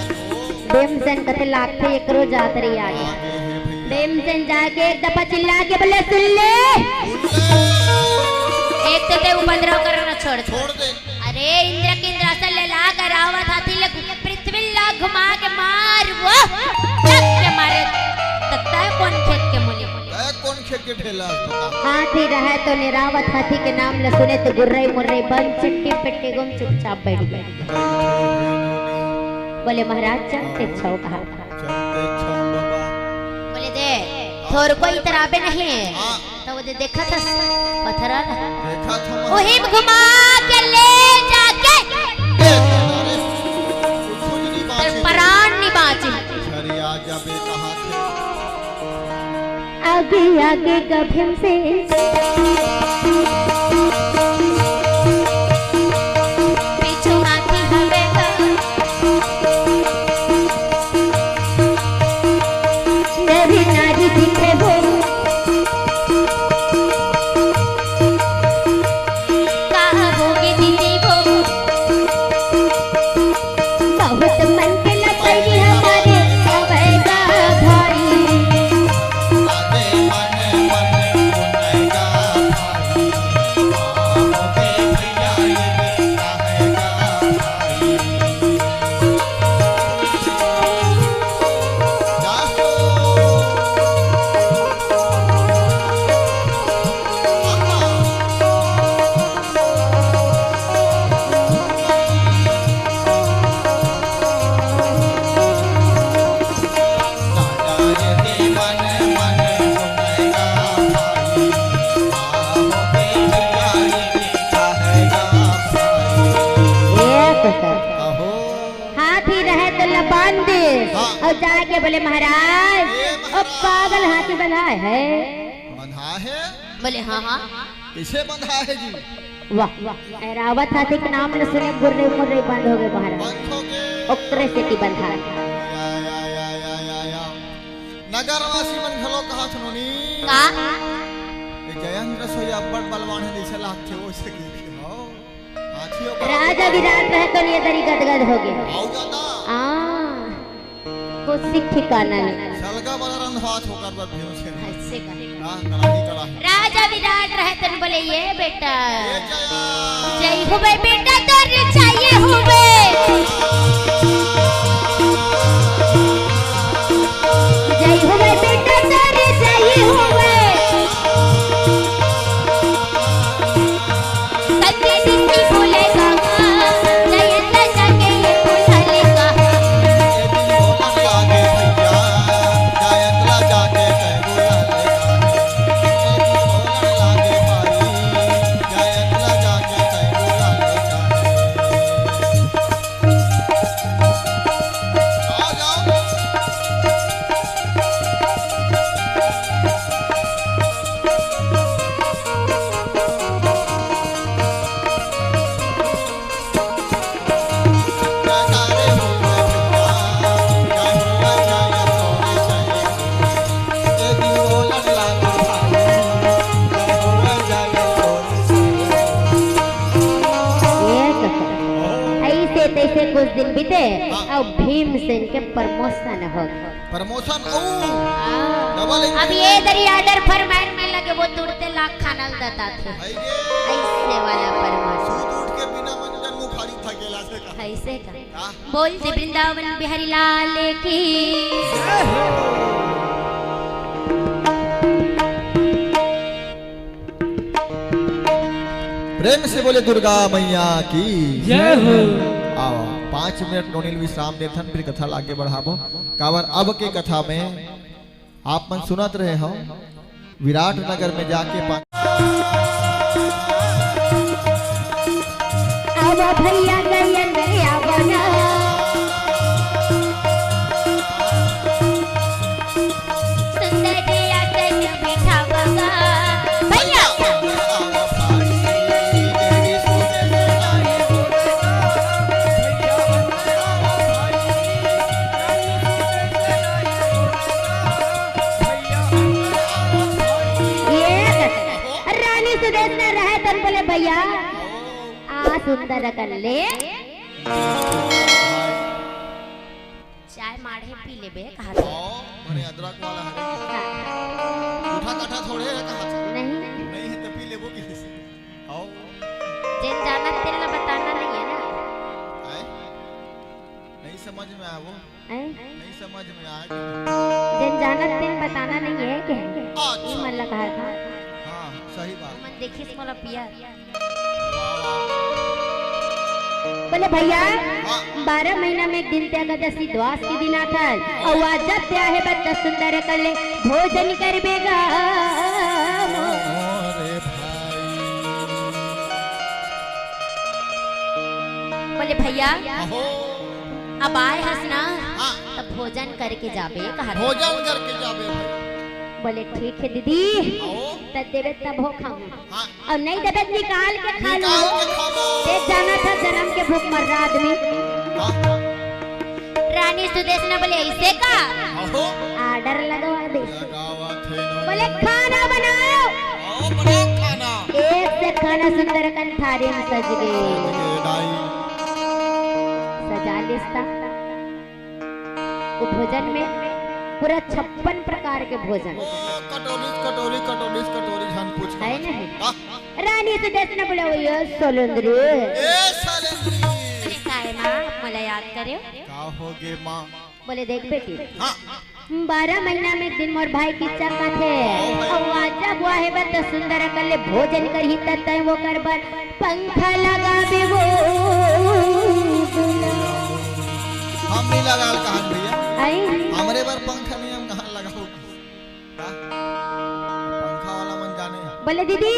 बेमसन कते लाखे एकरो जात रही आगे। आगे है भैया। बेमसन जाके एक दफा चिल्ला के बोले सुन ले, एक तो ते उपद्रव करना छोड़ दे। छोड़ दे। अरे इंद्र के इंद्रासन ले ला कर आवत हाथी ले पृथ्वी ला घुमा के मार वो टक के मारे तत्ता है कौन खेत के मूली। ए कौन खेत के ठेला बता। हाथी रहे तो निरावत हाथी के नाम ले सुने तो गुर्रे मुर्रे बन चिट्टी पिट्टी गुम चुपचाप बैठ गए। बोले महाराज चलते छो कहा। चलते छम बाबा। बोले दे थोर कोई तराबे नहीं है हाँ तो वो देखा था पत्थरा ना देखा था वही घुमा के ले जाके अरे कुछ नहीं तेरे बात। प्राण नहीं बाची। छरी आ जा बेटा हाथ। आगे आगे गभीम से पीछू हाथी हवेगा नरी नारी दिखे वो कहाँ होगी दीदी वो बहुत मन के लपड़ी हमारे आवेगा भाई। आगे मन मन बुनेगा भाई। आओगे भैया ये कहेगा भाई। जाओ हाथी रहे तो लबान दे हाँ। और जाके बोले महाराज ओ पागल हाथी बंधा है। बंधा है। बोले हाँ हाँ किसे बंधा है जी। वाह ऐरावत हाथी के नाम ले सुने गुर्रे मुर्रे बंद हो गए महाराज। बंद हो गए। ओकरे से ती बंधा। या नगरवासी मन घलो कहा छनोनी का ए जयेंद्र सोया बड़ बलवान है दिसे लाथे वो से की हो हाथी ओ राजा विराट रहे तो ये दरी गदगद हो गए। आओ जाता कुछ ठिकाना नहीं। सलगा बलरन हाथ होकर पर भेव से ऐसे का हां कराही करा है। राजा विराट रहे तन बोले ये बेटा ए जया जय हुए बेटा तो चाहिए हुए और भीमसेन के प्रमोशन हो गया। प्रमोशन डबल अब ये दरिया आर्डर फरमान में लगे वो तुरते लाख खाना देता थे ऐसे वाला प्रमोशन सूद उठ के बिना मंजन मुंह खाली थकेला से का ऐसे का बोल से वृंदावन बिहारी लाल की प्रेम से बोले दुर्गा मैया की जय हो। आओ 5 मिनट नोनिल विश्राम देथन फिर कथा आगे बढ़ाबो काबर अब के कथा में आप मन सुनत रहे हो विराट नगर में जाके अब भैया गयन दरिया बना सुंदर दिया तन बैठा बगा भैया रानी सुदेश ने रहे तन बोले भैया आ सुंदर कर ले चाय माढ़े पी लेबे कहा बड़े अदरक वाला है उठा काठा थोड़े है कहा नहीं है तो पी लेबो किसी से आओ जिन जाना तेरे ला बताना नहीं है ना आए नहीं समझ में आया वो हैं? नहीं समझ में आया जिन जानत तेन बताना नहीं है के अच्छा। ई मन ला कहा था हाँ सही बात मन देखिस मोला पिया बोले भैया हाँ। 12 महीना में एक दिन त्यागदशी द्वास के दिन आता और आज जब त्या है बच्चा सुंदर कर ले भोजन कर बेगा अरे भाई बोले भैया अहो अब आए हंसना हाँ। तब भोजन करके जाबे कहा भोजन करके जाबे भाई बोले ठीक है दीदी आओ तब देवे तब हो खाऊं हाँ और नहीं देवे निकाल के खा लो निकाल के खाबो देख जाना था जन्म के भूख मर रहा आदमी हाँ, रानी सुदेश ने बोले ऐसे का अहो आर्डर लगवा दे लगावत है नो बोले खाना बनाओ आओ बनाओ खाना एक से खाना सुंदर कन थारी में सज गए ये दाई सजा लिस्ता वो भोजन में पूरा 56 प्रकार के भोजन कटोरी कटोरी कटोरी कटोरी जान पूछ है नहीं हाँ, रानी से देखने बोले वो ये सोलंदरी ए साले काय माँ मला याद करे का होगे माँ बोले देख बेटी हाँ 12 महीना में एक दिन मोर भाई की चक्का थे और आज जब हुआ है बत सुंदर कर ले भोजन कर ही तय वो कर बर पंखा लगा दे वो हम नहीं लगा कहां भैया आई हमरे बार पंखा नहीं हम कहां लगाओ पंखा वाला मन जाने बोले दीदी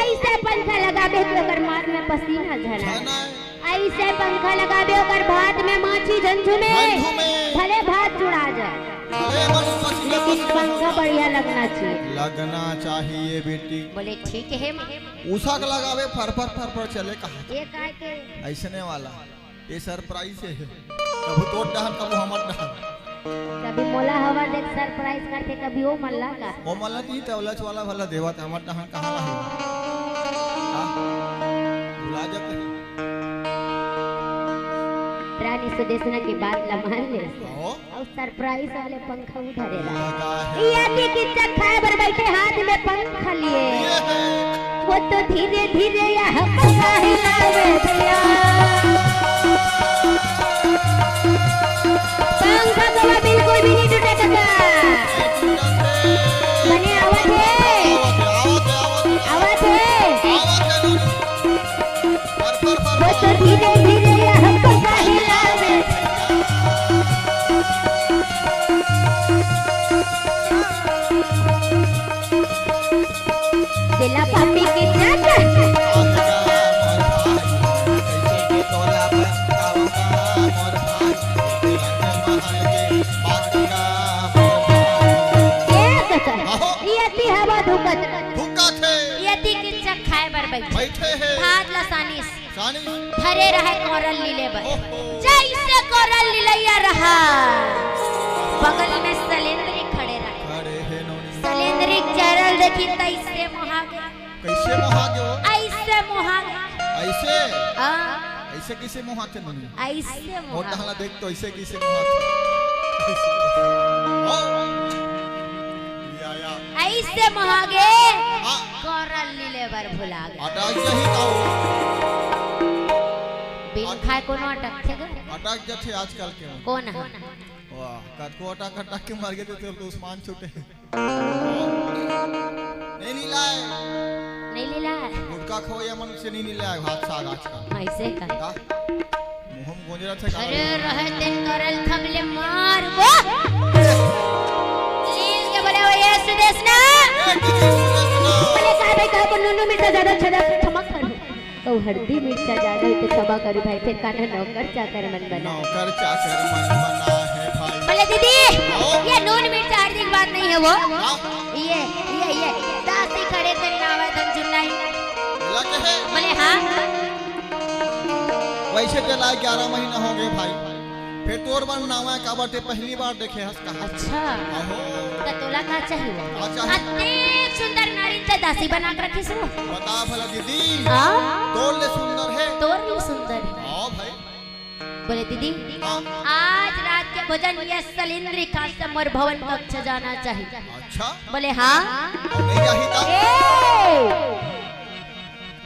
ऐसे पंखा लगा दे तो अगर मार में पसीना झरा जाना है ऐसे पंखा लगा दे अगर भात में माछी झंझुमे झंझुमे। भले भात जुड़ा जाए अरे बस पसीना लेकिन पंखा बढ़िया लगना चाहिए लगना चाहिए बेटी बोले ठीक है उषा का लगावे फर फर चले कहा ये काय के ऐसने वाला ये सरप्राइज है कभी तो डहन कभी हमर डहन कभी मोला हवा देख सरप्राइज करते कभी वो मल्ला का ओ मला ती तवलच वाला भला देवत हमर डहन कहां रहे बुला जब रानी सुदेशना की बात ला मान ले ओ और सरप्राइज वाले पंखा उधरेला लगा है ये की चखाए पर बैठे हाथ में पंखा लिए ये है वो तो धीरे धीरे यहाँ पंखा हिलावे भैया पंखा कवा बिल्कुल भी नहीं टूटेगा बने आवाज है आवाज है वो तो धीरे धीरे यहाँ पंखा हिलावे दिला पापी की चक यति हवा धुकत यदि किचक खाए बर बैठे बैठे हैं भात लसानी सानी धरे रहे कोरल लीले बर ओहो। जैसे कोरल लीलैया रहा बगल में सलेंद्री खड़े रहे खड़े हैं नौनी सलेंद्री चरल देखी तैसे मोहा गया कैसे मोहा गयो ऐसे मोहा गया ऐसे हाँ, ऐसे किसे मुहाते नहीं ऐसे और मुहा टहला देख तो ऐसे किसे मुहाते ओ या ऐसे महागे हाँ करल लीले बार भुला गए अटक जही तो बिन खाए कोनो अटक थे गे अटक जथे आजकल के कौन है वाह कद को अटक के मार गए तो उस्मान छूटे नहीं लाए नहीं लीला गुटका खोया मन से नहीं लाए भात साग आजकल ऐसे का का मुहम गोंजरा थे अरे रहे दिन करल थमले मार वो लील के बोले वो ये सुदेश ना बोले का भाई का को नून मिर्चा ज्यादा छदा क्षमा करो तो हल्दी मिर्चा ज्यादा है तो क्षमा करो भाई फिर कान्हा नौकर चाकर मन बना नौकर चाकर मन बना है भाई बोले दीदी ये नून मिर्चा हल्दी की बात नहीं है वो हाँ? ये दासी खड़े थे नावा धन चुनाई लगे है बोले हाँ वैसे जलाए 11 महीना हो गए भाई फिर तोर बन नावा का बाटे पहली बार देखे हंस कहा अच्छा आहो तो तोला का चाहिए का चाहिए? अति सुंदर नारी से दासी बना कर रखी सो बता भला दीदी हाँ तोर ले सुंदर है तोर भी सुंदर है हाँ भाई बोले दीदी हाँ आज रात के भोजन ये सलिंद्री का समर भवन कक्ष जाना चाहिए अच्छा बोले हाँ और नहीं जाही तब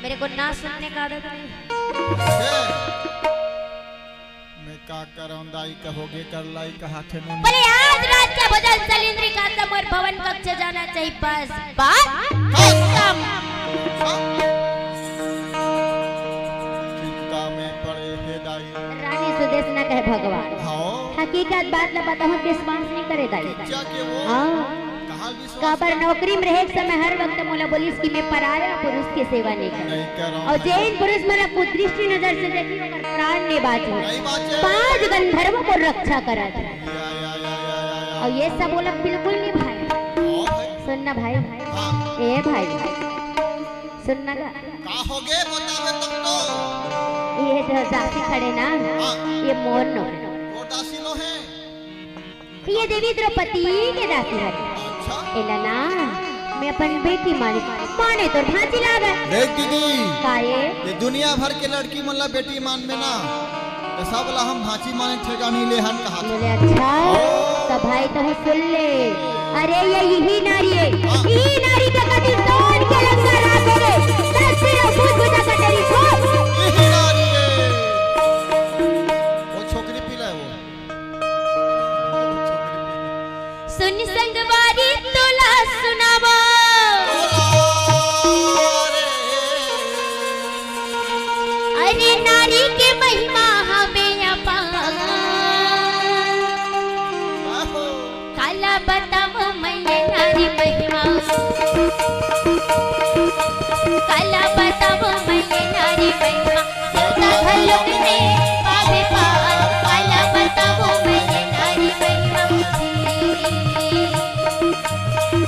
मेरे को ना सुनने का आदत नहीं है। मैं का करौंदाई कहोगे कर लाई कहा थे नून बोले आज रात के भोजन सलिंद्री का समर भवन कक्ष जाना चाहिए बस बात खत्म चिंता में पड़े हे दाई रानी सुदेश ना कहे भगवान हाँ हकीकत बात न पता हूँ विश्वास नहीं करे दाई क्या के वो हाँ कहाँ विश्वास काबर नौकरी में रहे समय हर वक्त मोला बोलिस कि मैं पराया पुरुष की सेवा नहीं करूं नहीं करो और जैन पुरुष मेरा कुदृष्टि नजर से देखी ओकर प्राण ने बाची नहीं बाचे 5 गंधर्वों को रक्षा करत या और ये सब बोला बिल्कुल नहीं भाई हाँ भाई सुनना भाई हाँ ए भाई सुनना का का हो गए बतावे तब तो ये जो दासी खड़े ना हाँ ये मोर नो वो दासी नो है ये देवी द्रौपदी के दासी है अच्छा एला ना मैं अपन बेटी माने तो भांजी लावे देख दीदी काये ये दुनिया भर के लड़की मन ला बेटी मान में ना तो सब ला हम भांची माने ठेका नहीं ले हन कहा बोले अच्छा तो भाई तो सुन ले अरे ये यही नारी है ये नारी का कटी तोड़ के लंगा ला दे सिर भूत बुझा का तेरी को यही नारी है वो छोकरी पीला है वो सुन संगवारी तोला सुनावा अरे नारी के महिमा हमें अपार काला बताओ मैंने नारी महिमा काला बताओ मैंने नारी महिमा देवता घलोक ने पावे पार काला बताओ मैंने नारी महिमा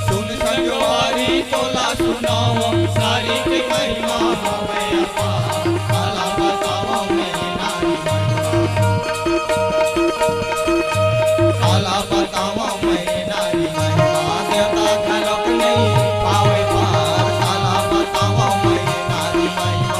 सुन संगवारी तोला सुनाओ सारी के महिमा हमें अपार काला बताओ मेरी नारी काला बताओ मेरी नारी महिमा देवता घलोक नहीं पावे पार काला बताओ मेरी नारी महिमा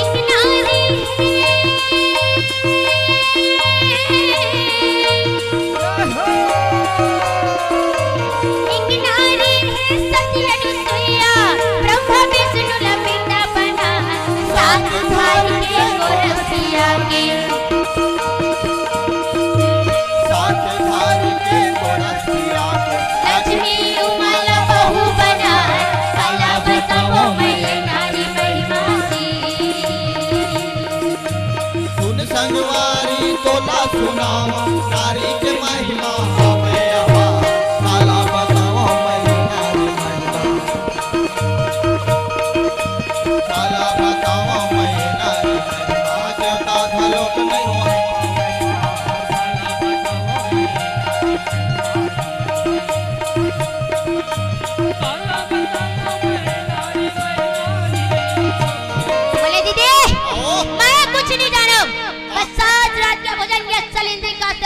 एक नारी एक नारी है सती अनुसुईया ब्रह्मा विष्णु लपिता बना सात भाई के गोरखिया के साथ धारी के गोरखिया के लक्ष्मी उमला बहू बना काला बताओ मैं नारी महिमा की सुन संगवारी तोला सुनाओ नारी के महिमा हमें अपार काला बताओ मेरी नारी महिमा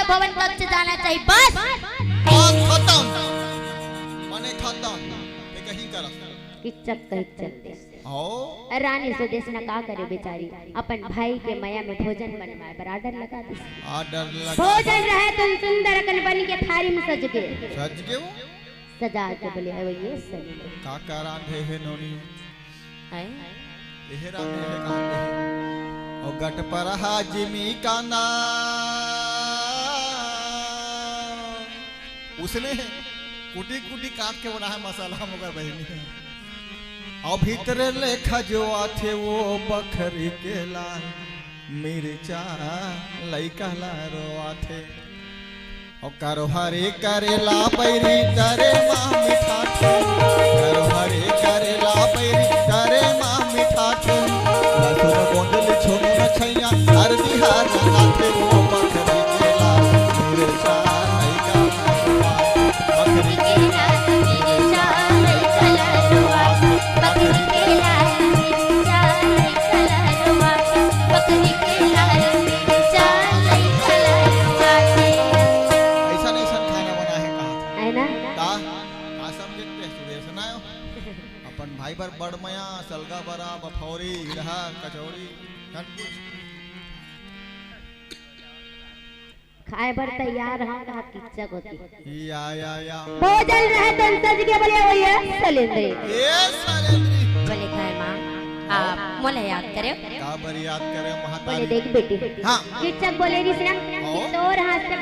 के भवन कक्ष जाना चाहिए बस। बात खत्म माने खत्म ये कहीं कर किच्चक कहीं चलते आओ रानी सुदेश न का करे बेचारी अपन भाई के माया में भोजन बनवाए पर आर्डर लगा दी। आर्डर लगा भोजन रहे तुम सुंदर कन बन के थारी में सज गए वो सजा के बोले है वो ये सही काका रांधे है नोनी है ये रांधे है कांधे और गट पर हाजिमी का नाम उसने कुटी कुटी काट के बनाया मसाला मगर बहनी और भीतर लेखा जो आथे वो बकरी के लाल मिर्चा लइका लारो आथे और करो हरे करेला बैरी करे माँ मिठा करो हरे करेला बैरी करे माँ मिठा लसुन गोंदल छोड़ न छैया हर बिहार नाथे वो बकरी के लाल मिर्चा लइका बकरी के भाई पर बड़मया सलगा बरा बफौरी इडहा कचौड़ी खाए बर तैयार हम का किच्चक होती या भोजन रहे तो सज के बोले वो ये सलेंद्री बोले खाए मां आप मोले याद करे का बर याद करे बोले महातारी देख बेटी हां किच्चक बोले री सिना कि तोर हाथ से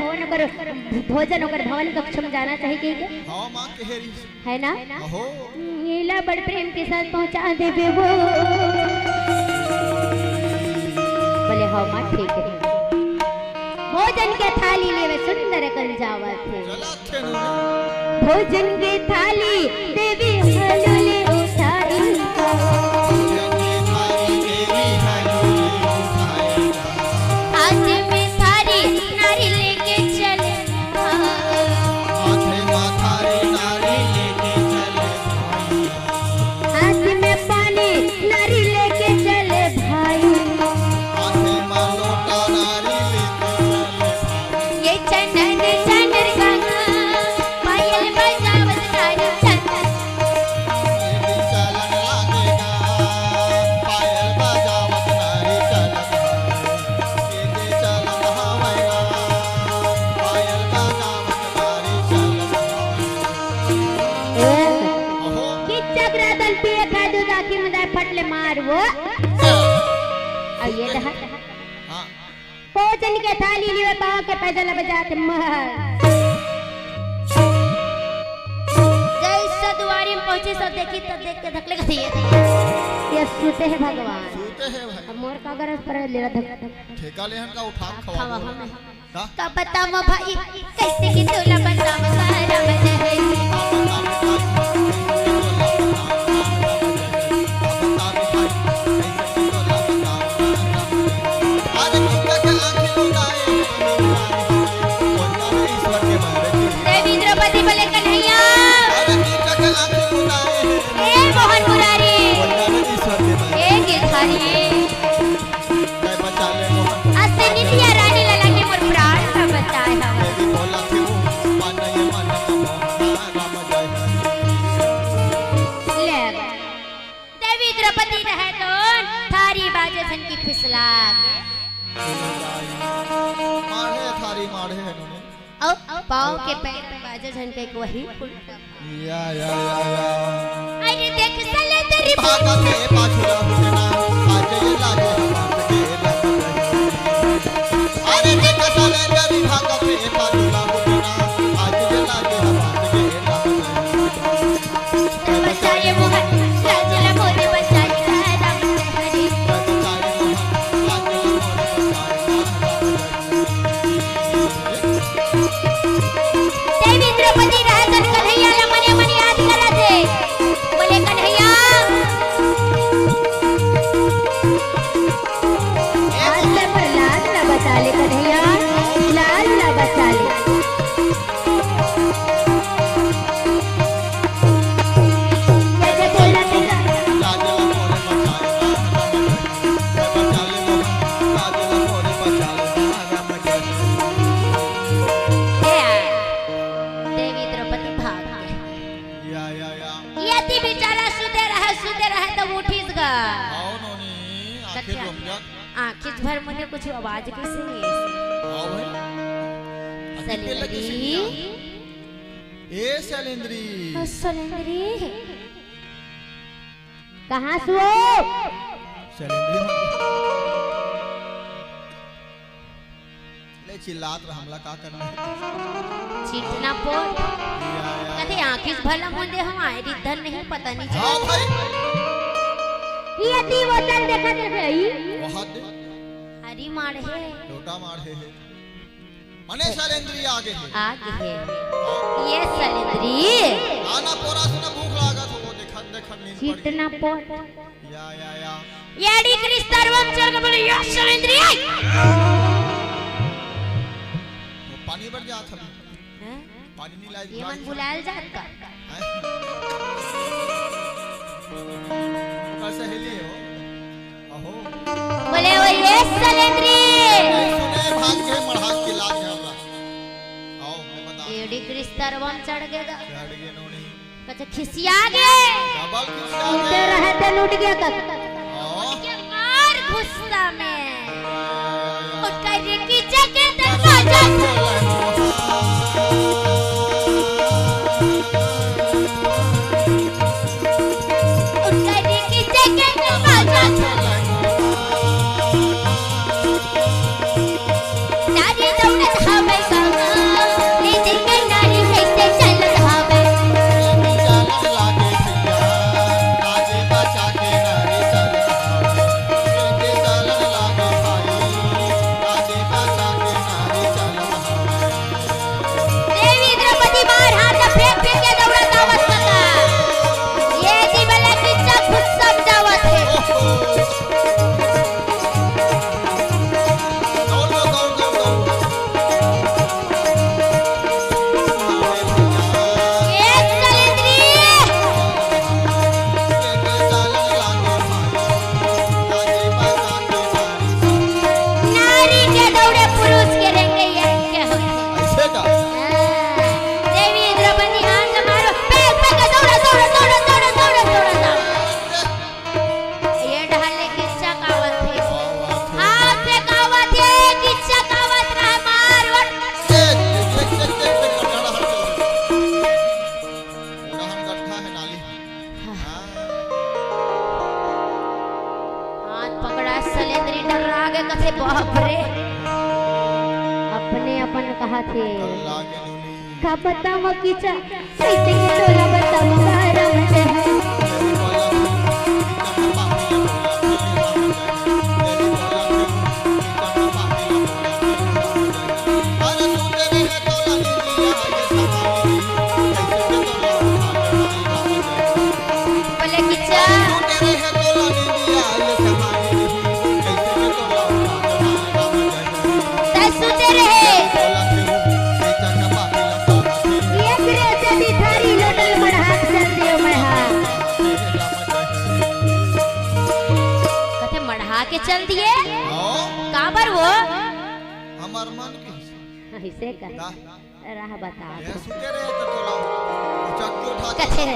भोजन होकर भवन कक्ष में जाना चाहिए के हां मां कहेरी है ना हो नीला बड़ प्रेम के साथ पहुंचा देबे वो बोले हाँ मां ठीक है भोजन के थाली लेवे सुंदर कल जावत है चला खेनो भोजन के थाली देवी हलुले उठाई हाथ में थारी नारी लेके चले हाथ में पानी नारी लेके चले भाई ये चंदन चंदर गंगा पायल बजावत नारी चंदन किच्चक रातन पिए खा दूध आखी में जाए फटले मार वो अब ये रहा भोजन के थाली लिए पाँव के पैदल बजाते महल जैसे दुआरी में पहुंची सब देखी तब देख के धकले का दिए ये सुते हैं भगवान सूते है भाई अब मोर का गरज पर ले रहा धक ठेका लेहन का उठा खावा खवा हमें का का बतावा भाई कैसे की तोला बतावा सारा मजे है देवी द्रौपदी बोले कन्हैया ए मोहन मुरारी ए गिरधारी असे नितिया रानी लला के मोर प्राण का बचाए हवा ले देवी द्रौपदी रहे तो थारी बाजे सन की फिसला के माढ़े है नूने औ पाँव के पैर पे बाजे सन के वही उल्टा या अरे देख सले तेरी भागा के पाछुरा हुसना आज ये लागे बात के लग अरे देख सले तेरी भागा के पाछुरा हुसना आज ये लागे बात के लग बचाए मोहन राजला मोरे बचाए राम हरि देवी द्रौपदी राजन कन्हैया ला मने मन याद करा दे बोले कन्हैया आखिर कत्या रुक जा आखिर भर मुझे कुछ आवाज कैसे आओ भाई अकेले लगी सलेंद्री ए शैलेंद्री सलेंद्री कहाँ सो शैलेंद्री ले चिल्लात रहा हमला का करना है चीटना पोर या, कथे आखिर भला मुझे हमारे रिद्धन नहीं पता नहीं हाँ चला भाई ये ती वो चल देखा दे भाई बहुत दे हरी मार है लोटा मार है मने शैलेंद्री आगे है आगे है ये सलेंद्री आना पोरा सुना भूख लागा तो वो देखा देखा नींद पड़ चीटना पोर गई या याडी क्रिस्तारवम चल के बोले ये सलेंद्री वो पानी भर जा था पानी नहीं लाई ये मन बुलाल जात का कैसे हिली हो अहो बोले वो ये सलेंद्री सुने भाग के मढ़ा के लाज है हमरा आओ मैं बता याडी क्रिस्तारवम चढ़ गया चढ़ गए नोनी कथे खिसिया गए डबल किस उठे रहे थे लूट गया कब आओ के मार गुस्सा में उठकर की जगह दरवाजा उठकर की जगह दरवाजा नारी दौड़त हवे गावा ले देखे नारी कैसे चलत हवे लागे पिया आगे बचा के नारी चल के चलन लागे भाई आगे बचा के नारी चल देवी द्रौपदी बाहर हाथ फेंक फेंक के दौड़त आवत कथा ये जीवला किच्चा खुद समझावत है एक सलेंद्री नारी के दौड़े पुरुष के रेंगे ये के होते देवी द्रौपदी हाथ मारो फेंक फेंक के दौड़ा दौड़ा दौड़ा दौड़ा दौड़ा दौड़ा ये ढाले किच्चा कावत है हाथ पे कावत है किच्चा कावत रहा मार हाथ पकड़ा सलेंद्री डरा के कथे बाप रे अपने अपन कहा थे का बताओ कीचा कैसे के टोला बताओ गारम से बोले किच्चा सुते रहे ये फिर ऐसे भी थारी लोटल मढ़ा चल दियो मढ़ा कथे मढ़ा के चल दिए कहाँ पर वो हमार मन की ऐसे कर ना राह बता ये सुते रहे तो तोला चक्की उठा के कथे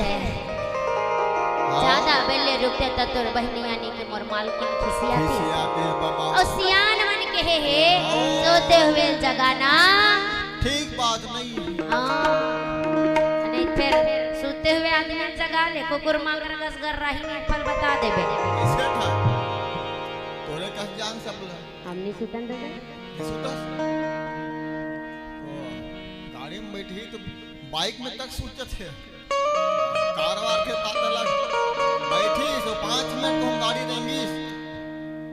ज्यादा बेले रुकते त तोर बहनी यानी के मोर मालकिन खिसियाती खिसियाती बाबा और सियान मन कहे हे सोते हुए जगाना ठीक बात नहीं नहीं फिर सोते हुए आदमी जगा ले कुकुर मांगर गस कर रही ने फल बता देबे कैसे था तोरे कस जान सबला हमने सुतन दे सुतस गाड़ी में बैठी तो बाइक में तक सोचत है कारवार के पता लग बैठी तो 5 मिनट तुम गाड़ी देंगी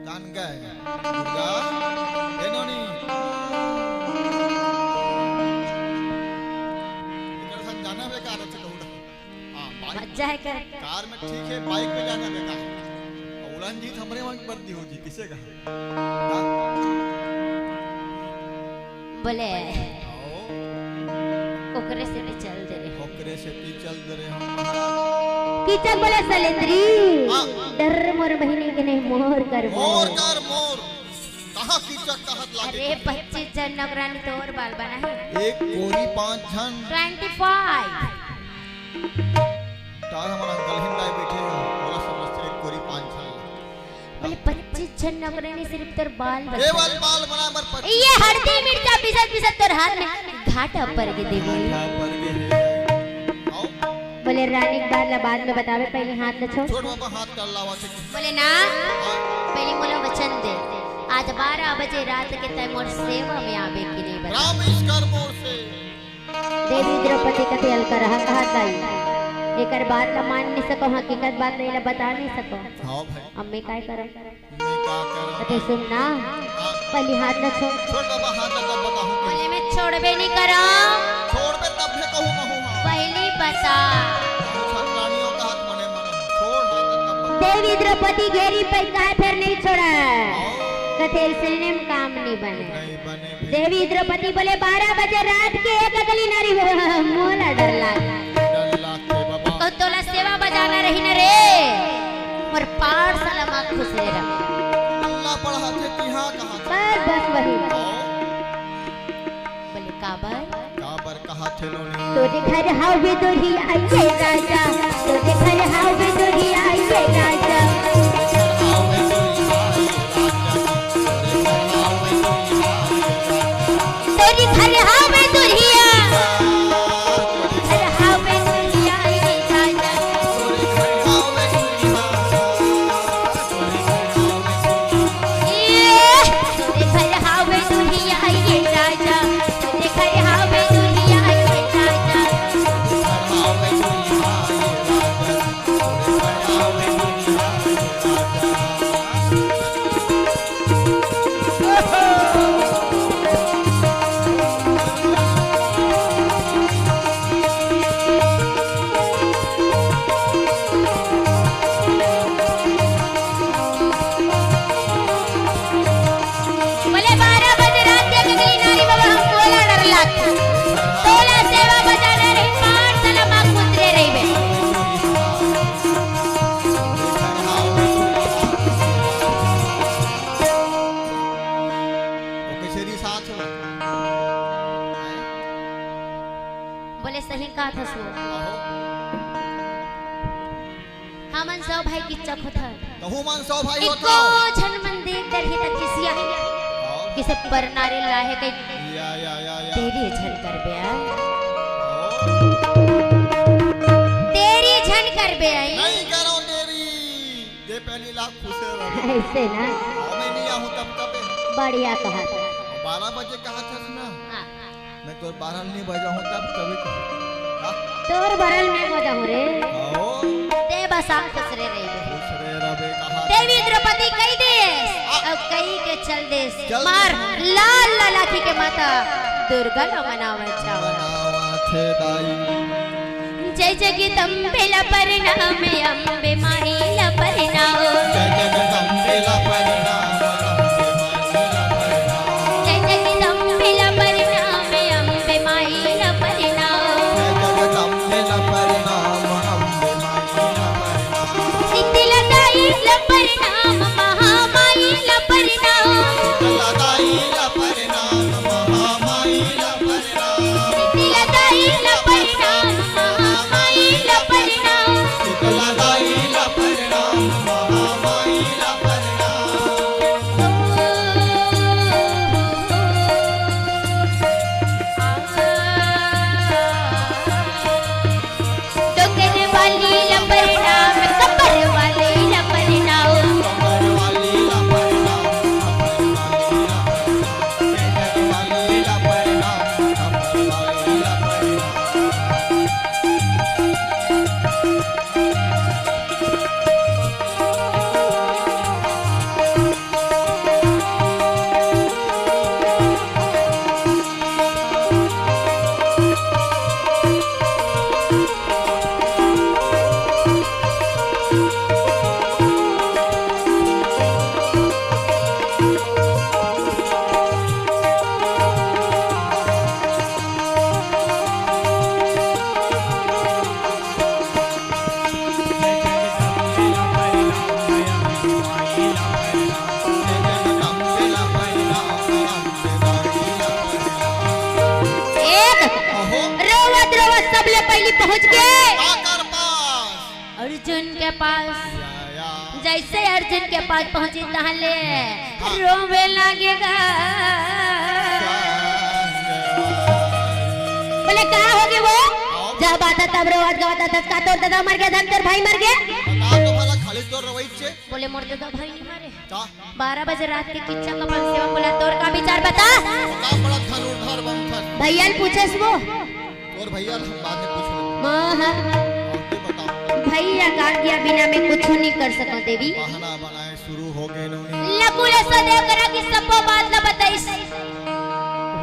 जान गए दुर्गा एनोनी इधर से जाना बेकार है चलो हां बाइक मजा है कर कार में ठीक है बाइक में जाना बेकार है उड़न जीत हमरे वहां बंदी हो जी किसे कहा बोले आओ ओकरे से भी चल दे रे ओकरे से ती चल दे रे हम कीचक बोले सलेंद्री हाँ। डर मोर बहिनी के नहीं मोर कर मोर कर मोर कहां कीचक कहत लागे अरे 25 जन नौकरानी तो और बाल बना है एक कोरी 5 जन 25 तार हमारा अंकल हिंदा बैठे हो बोला समझते एक कोरी 5 जन बोले 25 न करे सिर्फ तोर बाल बचा केवल बाल बराबर पर ये हल्दी मिर्चा पिसत पिसत तोर हाथ में घाटा पर के देवी आओ बोले रानी के बात ला बाद में बतावे, पहले हाथ ले छोड़। छोड़ बाबा हाथ कर लावा से बोले ना पहले मोला वचन दे, आज 12 बजे रात के तय मोर सेवा में आवे की नहीं बता। राम इसकर मोर से देवी द्रौपदी का तेल कर रहा कहा ताई एकर बात ला मान नहीं सको, हकीकत बात नहीं ला बता नहीं सको। हां भाई अम्मी काय करो मैं क्या करूं? अते सुन ना, पहले हाथ ले छोड़। छोड़ बाबा हाथ तब बताऊं कि बोले मैं छोड़बे नहीं करा, छोड़ बे तब मैं कहूं कहूं हां पहली बता। छत्रानियों का हाथ मने मने छोड़ हाथ तब बता। देवी द्रौपदी घेरी पे काय फिर नहीं छोड़ा, कथे सिलने में काम नहीं बने। नहीं बने भाई देवी द्रौपदी बोले 12 बजे रात के एक अगली नारी मोला डर लागा। डर लागते बाबा तो तोला सेवा बजाना रही न रे, और पार सलामा खुश रहे रहा। अल्लाह पढ़ाते तिहा कहां बस वही बोले काबर काबर कहा थे लोने तोरे घर हावे तोरी आइए राजा, तोरे घर हावे तोरी आइए राजा। तोरी घर हावे दुरिया, घर हावे दुरिया ये राजा। तोरे घर हावे दुरिया ये राजा, तोरे घर हावे दुरिया ये राजा। बोले 12 बजे रात के अगली नारी बाबा हम बोला डर लागता, तोला सेवा बजाना रही पार सलामा खुसरे रही बे। ओके शेरी साथ हो बोले सही कहा था सो हमन सब भाई की चख था कहूं मन सौ भाई एको होता झन मन देख दरही तक किसिया किसे पर नारे लाहे कई या तेरी झन कर बे आओ। तेरी झन कर बे आई नहीं करो तेरी दे पहली लाख खुश रहो ऐसे ना मैं नहीं आऊं तब कब बढ़िया कहा था। 12 बजे कहा था ना हाँ, मैं तो 12 नहीं बजा हूं तब कभी तोर बरल में मजा हो रे। आओ ते बसा खुसरे रही बे। दूसरे रबे कहा देवी द्रौपदी कई देश और कई के चल देश चल मार लाल लालाखी के माता दुर्गा ला मनावे चावा। बनावा थे दाई जय जगदम्बे ला परिणाम अम्बे माई ला परिणाम। जय जगदम्बे ला परिणाम जय जगदम्बे ला परिणाम अम्बे माई ला परिणाम। जय जगदम्बे ला परिणाम अम्बे माई ला परिणाम सिद्धि लदाई ला परिणाम महामाई ला परिणाम। लदाई ला परिणाम महामाई ला परिणाम सिद्धि लदाई ला परिणाम महामाई ला परिणाम। लदाई ला परिणाम महामाई ला डोंगर वाली ला परिणाम कबर वाली ला परिणाम। कमर वाली ला परिणाम कमर वाली ला परिणाम कमर वाली ला परिणाम रोवत रोवत सबले पहली पहुंच गए आकर पास अर्जुन के पास। या जैसे अर्जुन के पास पहुंची तहले रोवे लगेगा। बोले क्या होगी वो? जब आता तब रोवत गवाता था, का तोर दादा मर गया, धन तेरे भाई मर गया। बता तो भला खाली तोर रवैत छे। बोले मोर दादा भाई नहीं मरे। का 12 बजे रात के किच्चा कपन सेवा बोला तोर का विचार बता। बता बड़ा धन उधार बम था। भैया ने पूछे वो और भैया हम बाद में पूछ लेंगे। मोहन तू बता। भैया का किया बिना मैं कुछ नहीं कर सको देवी। बहाना बनाए शुरू हो गए नोनी। लकुले से देव करा कि सबको बात न बताइस।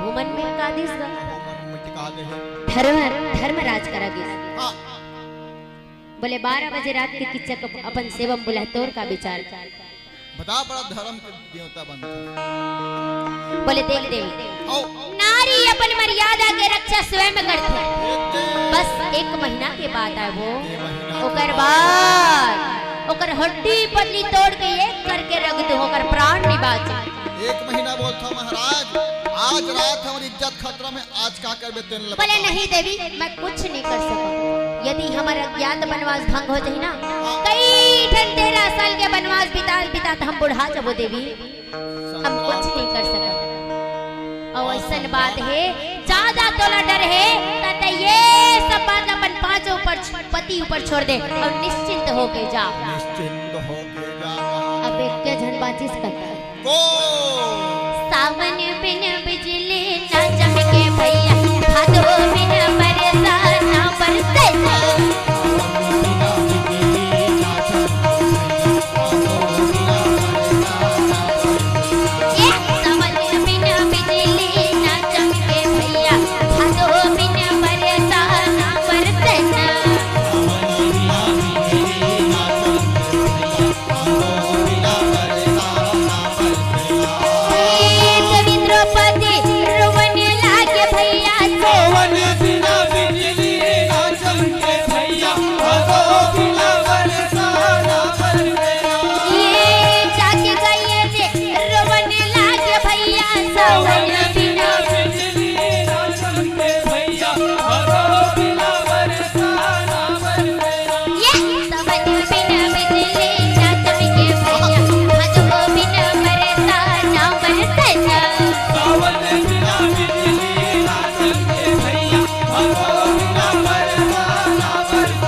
हुमन में का दिस मन में टिका दे है। धर्मराज करागी। हां बोले 12 बजे रात के किच्चा अपन सेवम बोला तोर का विचार। बता बड़ा धर्म के देवता बनता। बोले देख देवी आओ नारी अपन मर्यादा के रक्षा स्वयं करते। बस 1 महीना के बाद आए वो ओकर बाद ओकर हड्डी पतली तोड़ के एक करके रख दो ओकर प्राण निबाज। 1 महीना बोलता महाराज आज रात हमारी इज्जत खतरा में, आज का करबे तेन लगा। बोले नहीं देवी मैं कुछ नहीं कर सकूं। यदि हमारा अज्ञात वनवास भंग हो जाए ना, कई 13 साल के वनवास बिता हम बुढ़ा जबो देवी, हम कुछ नहीं कर सकते। और ऐसा बात है ज्यादा तोला डर है ता ये सब बात अपन 5 ऊपर पति ऊपर छोड़ दे और निश्चिंत होके जा। निश्चिंत होके जा। अब एक के झन बाचिस करता को सावन बिन बिजली ना चमके भैया, भादो बिन बरसा ना बरसे। ये सावन बिन बिजली ना चमके भैया, भादो बिन बरसा ना बरसे। द्रौपदी रोवन लागे भैया पवन बिना बिजली ना चमके भैया, भादो बिना बरसा ना बरसे। ये जाके गए रे रोवन लागे भैया सावन बिना। बिजली ना चमके भैया, भादो बिना बरसा ना बरसे। ये सावन बिना बिजली ना चमके भैया, भादो बिना बरसा ना बरसे। सावन बिना बिजली ना चमके भैया, भादो बिना बरसा ना बरसे।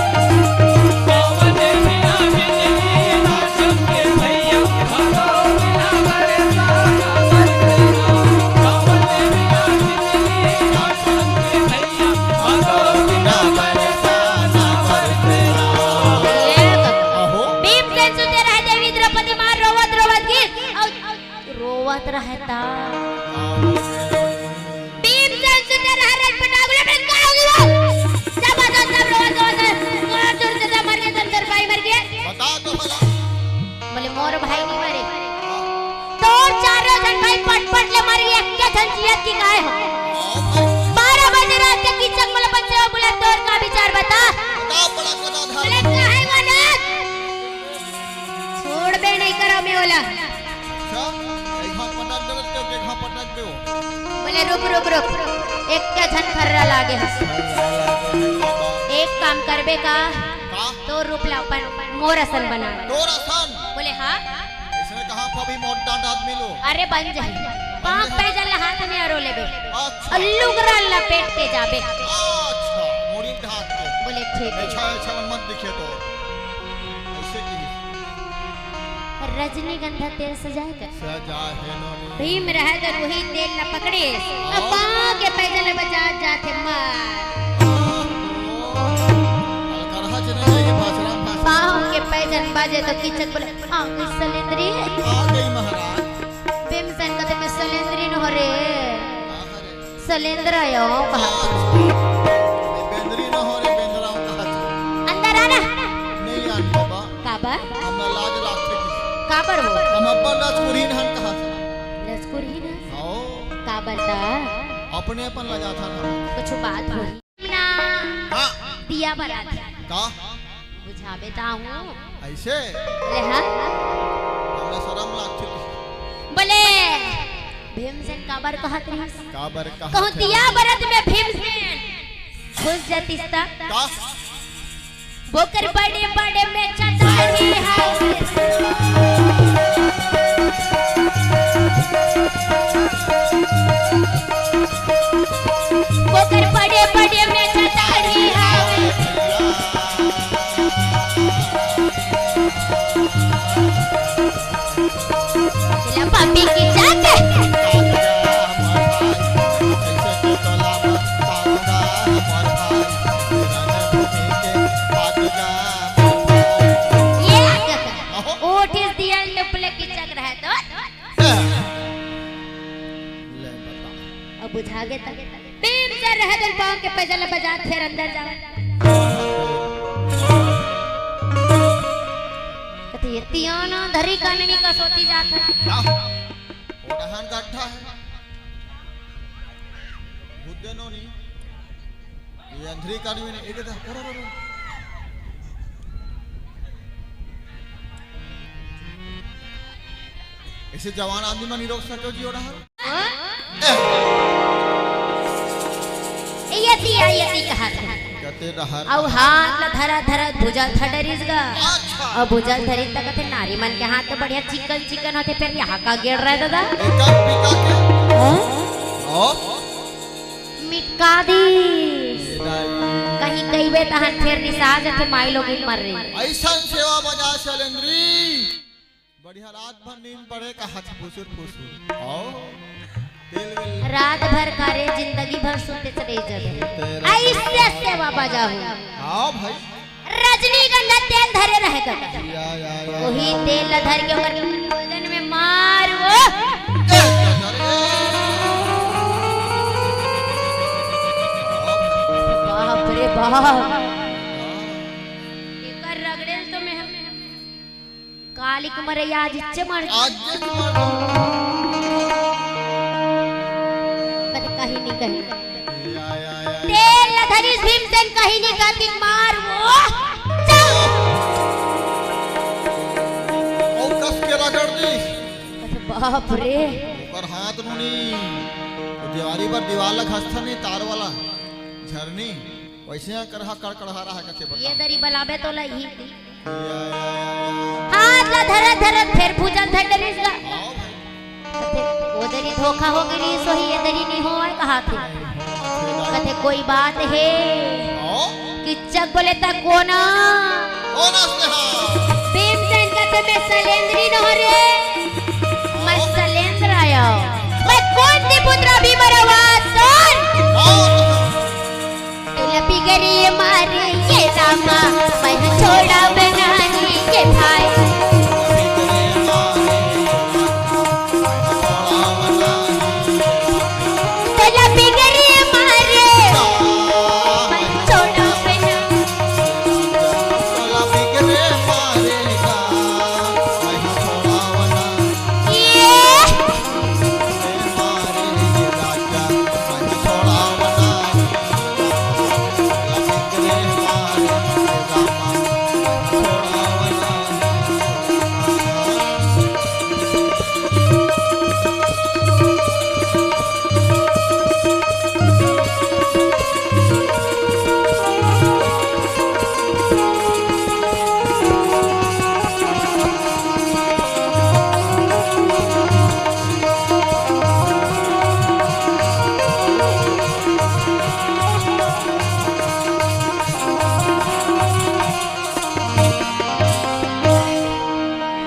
सावन बिना बिजली ना चमके भैया, भादो बिना बरसा ना बरसे। सावन बिना बिजली ना चमके भैया, भादो बिना बरसा ना बरसे। आहो भीमसेन सुते रहे देवी द्रौपदी मां रोवत रोवत गिर और रोवत रहता। भीमसेन सुते रहे रथ पे डागुले में का होगी वो? जब आता तब रोवत रोवत अर्जुन दादा मर गए, धनकर भाई मर गए। बता तो भला। बोले मोर भाई नहीं मरे, तोर चारों जन भाई पट ले मर गए, क्या झंझियत की गाय हो? 12 बजे रात के किचक में बच्चे हो बोला तोर का विचार बता। बता बड़ा कदा बोले धर्म। काहे वाला छोड़ बे नहीं करो मैं बोला। अच्छा एक हाथ पटक दे तो एक हाथ पटक दे। बोले रुक एक क्या झन खर्रा लागे हंस। एक काम करबे का का तो रूपला अपन मोर असन बना। तोर आसान। बोले हाँ इसने कहा कभी मोटा आदमी लो। अरे बन जाए पांच पैजल हाथ में अरो लेबे अच्छा अल्लुगरा लपेट के जाबे। अच्छा मोरी हाथ के। बोले ठीक है। अच्छा अच्छा मत दिखे तो ऐसे की रजनीगंधा तेल सजाए कर सजा है नोनी। भीम रह तो वही तेल न पकड़े अब पांव के पैदल बजा जाते मार। करहा चले जाइए भाषराम भाषा। पांव के पैदल बाजे तो किचक बोले आ सलेंद्री आ गई महाराज। भीमसेन कहते मैं सलेंद्री न हो रे आखिर सलेंद्र आयो कहा बेंद्री न हो रे बेंद्रा कहा अंदर आना नहीं आनी बाबा। काबा हमरा लाज लागते की। काबर वो हम अब्बा लाज कुरीन हन कहा लस्कुर ही ना आओ काबर ता अपने अपन लगा था ना। कुछ बात हुई ना हाँ दिया बरात का बुझावे ताहूं ऐसे बोले हाँ हमरा शर्म लागती बोले भीमसेन काबर कहत रहिस का बर का कहूं दिया बरत में भीमसेन खुश जतिस तक का बोकर बड़े बड़े में चटाई है बोकर बड़े बड़े में चटाई है चला पापी की चाक ये ओट इस दिया लपले की चक रहा है तो अब बुझा गए तक भीम से रह दल पांव के पैदल बाजार फिर अंदर जा कते ये तियाना धरी काननी का सोती जात है ओडहान गाठा है बुद्धे नो नी ये अंधरी कानवी ने इधर रो ऐसे जवान आदमी में नहीं रोक सको जी ओडहान यति कहा था कहते रहर अब हाथ ला धरा धरा भुजल थडरिस गा अच्छा अब भुजल धरी तक थे नारी मन के हाथ तो बढ़िया चिकन चिकन होते फिर यहाँ का गिर रहा है दादा एका पिका के ओ मिटका दी कहीं कहीं बे तहन फिर निसाज थे माई लोग मर रही ऐसा सेवा बजा शैलेंद्री बढ़िया रात भर नींद पड़े का हाथ फुसुर फुसुर आओ दिल विल रात भर करे जिंदगी भर सोते चले जब ऐसे सेवा बजा हूँ आओ भाई रजनीगंधा तेल धरे रहे कर या वही तेल धर के ओकर भोजन में मार वो बाप रे बाप एकर रगड़े तो मैं कालिक मरे आज इच्चे मर आज जे मर कभी कहीं नहीं कहीं या तेल धरी भीमसेन कहीं नहीं कहती मार वो चल ओ कस के रगड़ दी बाप रे ऊपर हाथ नुनी दीवारी पर दीवार घसता नहीं तार वाला झरनी वैसे करहा कड़कड़ा रहा कैसे बता ये दरी बलाबे तो लही या हाथ ला धरा धरा फिर भुजन धडरिस गा आओ भाई वो दरी धोखा हो गई सो ही ये दरी नहीं हो है कहा थे कहते कोई बात है आओ कि चक बोले तक कोना कौन असले हां भीमसेन कहते मैं शैलेंद्री न हो रे मैं शैलेंद्र आया मैं कौन सी पुत्र भी मरवाद सुन तुलपी गरी मारे ये रामा मैं छोड़ा बनानी के भाई तुलपी गरी मारे मैं छोड़ा बनानी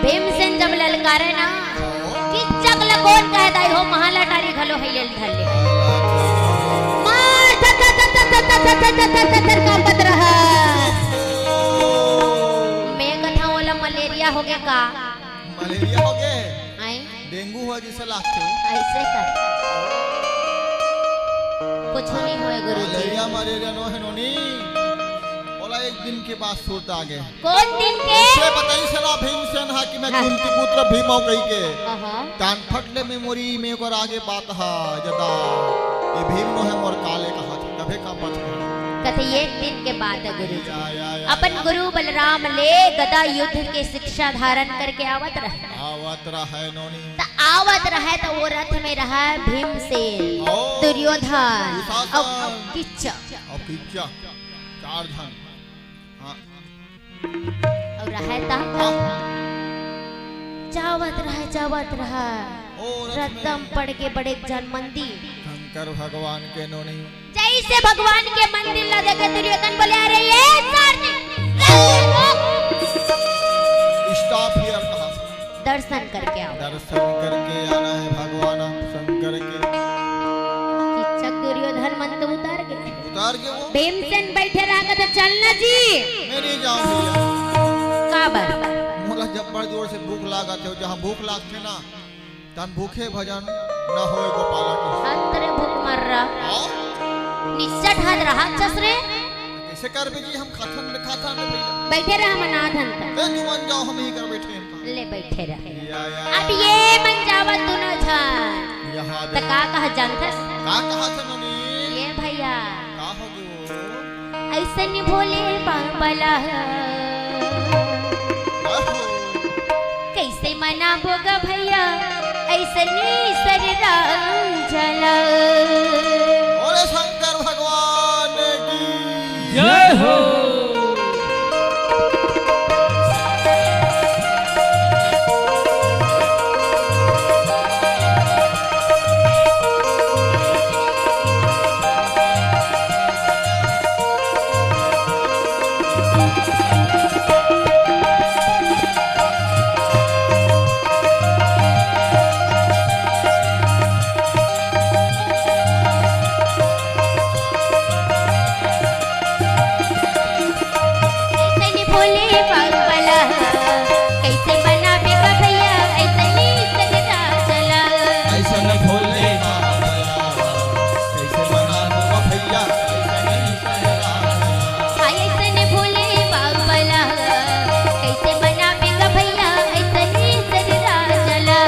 भीमसेन जब ललकारे ना कि चकल कौन कहता हो महालटारी घलो हैले धले मार कांपत रहा मैं कथा वाला मलेरिया हो गया का मलेरिया हो गए आए डेंगू हुआ जिसे लागते ऐसे कर कुछ नहीं होए गुरुजी मलेरिया मलेरिया नो है नोनी बोला एक दिन के बाद सूरत आ गए कौन दिन के से बताई सना भीमसेन हा कि मैं कुंती पुत्र भीम हो गई के आहा कान फटले मेमोरी में को आगे बात हा जदा ये भीम नो है मोर काले कहा था कभे का पथ कथे एक दिन के बाद गुरु जी या अपन गुरु बलराम ले गदा युद्ध के शिक्षा धारण करके आवत रहे आवत रहे नोनी तो आवत रहे तो वो रथ में रहा भीमसेन ओ, दुर्योधन दुशासन, और किच्चा और किच्चा चार धन हाँ और रहे ता हाँ जावत रहा ओ रथ में रतम पड़ के बड़े जन मंदिर शंकर भगवान के नोनी जैसे भगवान के मंदिर ला देखे दुर्योधन बोले अरे ये सारनी स्टॉप हियर कहा दर्शन करके आओ दर्शन करके आना है भगवान शंकर के किच्चक दुर्योधन मन तो उतार गए उतार के वो भीमसेन बैठे रहा तो चलना जी मैं नहीं जाऊं भैया काबर मोला जब बड़ जोर से भूख लागत है जहाँ भूख लागते ना तन भूखे भजन न होए गोपाला की अंतरे भूख मर रहा आओ निश्चट हाथ रहा चसरे कैसे कर जी हम खाता में भैया बैठे रहा मनाधन तक ते जुआन जाओ हम ही कर बैठे हैं ले बैठे रहे या अब ये मन जावत दोनों झन यहाँ तो का कहा जानथस का कहा था ननी ये भैया का हो गयो ऐसे नहीं भोले बाबला आहो, कैसे मना बोगा भैया ऐसे नहीं सर जला बोले शंकर भगवान की जय हो ऐसे नहीं भोले बाबला कैसे मना बेगा भैया ऐसे नहीं सर जला ऐसा न भोले बाबा कैसे मना दूंगा भैया ऐसा नहीं सहरा ऐसे नहीं भोले बाबला कैसे मना बेगा भैया ऐसे नहीं सर जला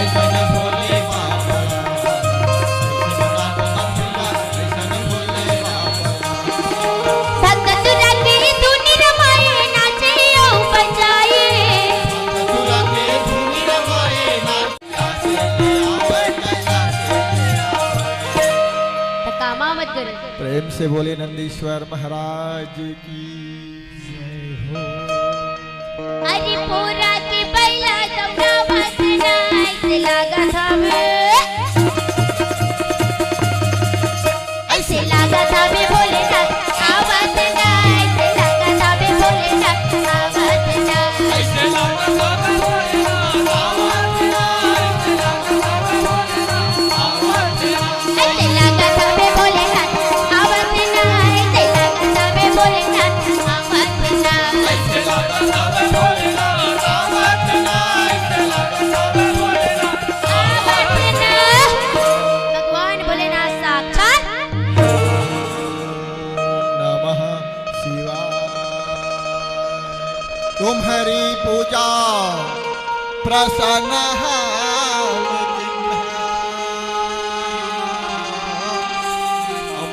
ऐसा न भोले बाबा कैसे मना दूंगा भैया ऐसा न भोले बाबा भगत रखे धुनी रमाए नाचे ओ बजाए मथुरा के धूनी रमाए नाचे ले आवे कैलाश ले आवे तो कामा मत करो प्रेम से बोले नंदीश्वर महाराज की जय हो अरे पूरा के बैला दौड़ा बसना ऐसे लगा था ऐसे लगा था बे भोले ना आवाज ना ऐसे लगा था बे भोले ना आवाज ना ऐसे लगा सारे भोलेनाथ आवाज ना ऐसे लगा सारे भोलेनाथ आवाज ना ऐसे लगा था बे भोले ना आवाज ना ऐसे लगा था बे भोले ना आवाज ना ऐसे लगा सारे भोलेनाथ आवाज ना ऐसे लगा सारे भोलेनाथ आवाज ना भगवान भोलेनाथ साक्षात नमः शिवाय तुम्हारी पूजा प्रसन्न है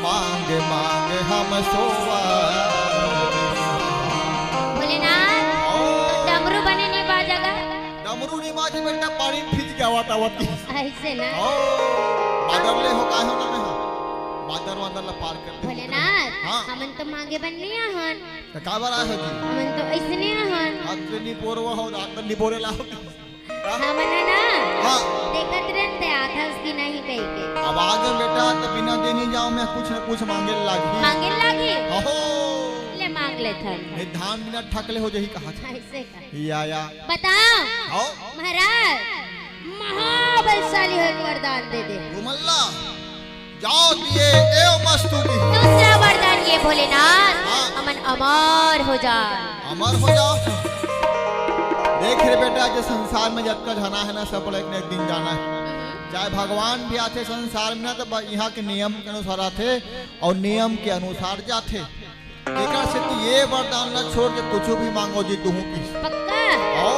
मांगे मांगे हम सोवा भोलेनाथ डमरू बने नहीं बाजागा डमरू ने माजे बेटा पानी खींच के आवतावती ऐसे ना ओ बादरले हो काहे ना में बादर ला पार कर दे भोलेनाथ हाँ। हमन तो मांगे बननी हन तो का बार आए हो जी हमन तो ऐसने हन आतनी पोरवा हो आतनी पोरे ला हो हमन है ना हां देखत रहते आथस की नहीं कही के अब आगे बेटा तो बिना देनी जाऊं मैं कुछ न कुछ मांगे लागी मांगे लागी ओहो ले मांग ले थन ये धान बिना ठकले हो जही कहा था ऐसे का या बताओ आओ महाराज महाबलशाली हो वरदान दे दे रुमल्ला जाओ दिए एव मस्तु की दूसरा वरदान ये भोलेनाथ हाँ। हमन अमर हो जा अमर हो जाओ देख रे बेटा जो संसार में जब तक जाना है ना सब एक न एक दिन जाना है चाहे भगवान भी आते संसार में ना तो यहाँ के नियम के अनुसार आते और नियम के अनुसार जाते एक से तो ये वरदान न छोड़ के कुछ भी मांगो जी तू की पक्का ओ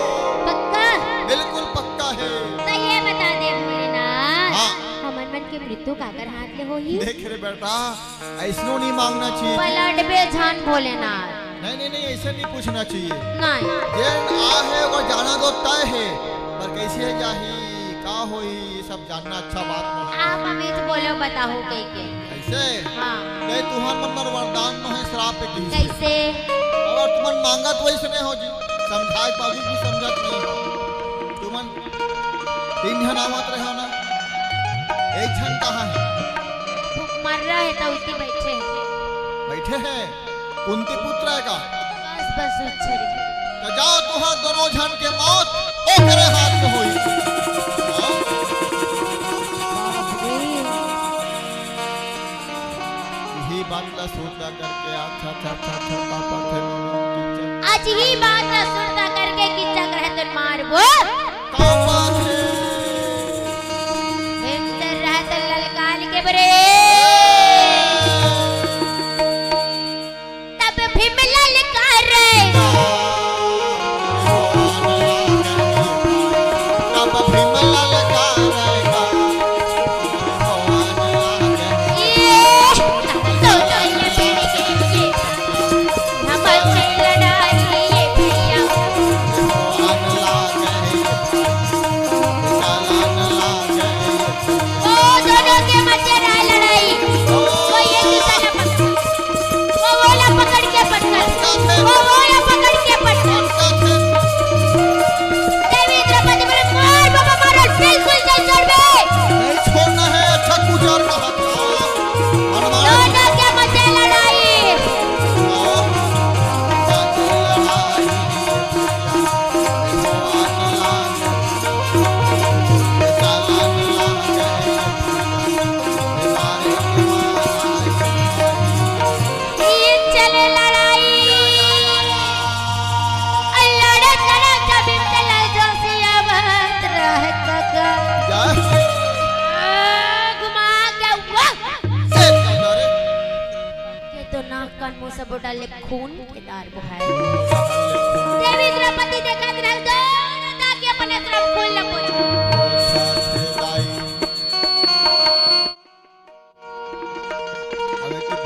पक्का बिल्कुल पक्का है तो ये बता दे भोलेनाथ हाँ। हमन मन के तू काकर हाथ ले होही देख रे बेटा, ऐसनो नहीं मांगना चाहिए। पलट बे जान भोलेनाथ। नहीं नहीं नहीं, ऐसे नहीं पूछना चाहिए। नहीं जे आ है वो जाना तो तय है, पर कैसे जाही का होई ये सब जानना अच्छा बात नहीं। आप हमें जो बोलो बताओ कह के। ऐसे हाँ नहीं, तुम्हार मन वरदान न है श्राप पे की कैसे और तुमन मांगत वैसे नहीं हो जी, समझाए पाबी भी समझत नहीं हो। तुमन 3 जन आवत रहे हो ना, 1 जन कहाँ है? भूख मर रहा है तो उसी बैठे बैठे हैं, कुंती पुत्र है का? बस बस उछरी तो जाओ तुहार दोनों जन के मौत ओकरे हाथ में होई। हाँ? यही बात ला सोचा करके अच्छा अच्छा अच्छा अच्छा पापा थे आज ही बात ना सुनता करके किच्चा करे तो मार वो पापा थे भीमतर रहत ललकाल के बरे तब भीम ललकार तब भीमला लगा रहेगा ये तो ये पीढ़ी के हम से लड़ाई ये भैया वो दोनों के मध्य रहा लड़ाई वो ये किसान वो वाला पकड़ के पटकल वो वाला पकड़ के पटकल देवी द्रौपदी पर मार बाबा मारो बिल्कुल नहीं छोड़बे नहीं छोड़ना है। अच्छा गुजर रहा था दोनों के मध्य लड़ाई तीन चले लड़ाई लड़त लड़त भीम चला जोसिया बात रहत का घुमा के वाह ये तो नाक कान मुंह सब डाले खून के दार बहाए देवी द्रौपदी देखत रह दोनों ताकि अपने तरफ खून लपो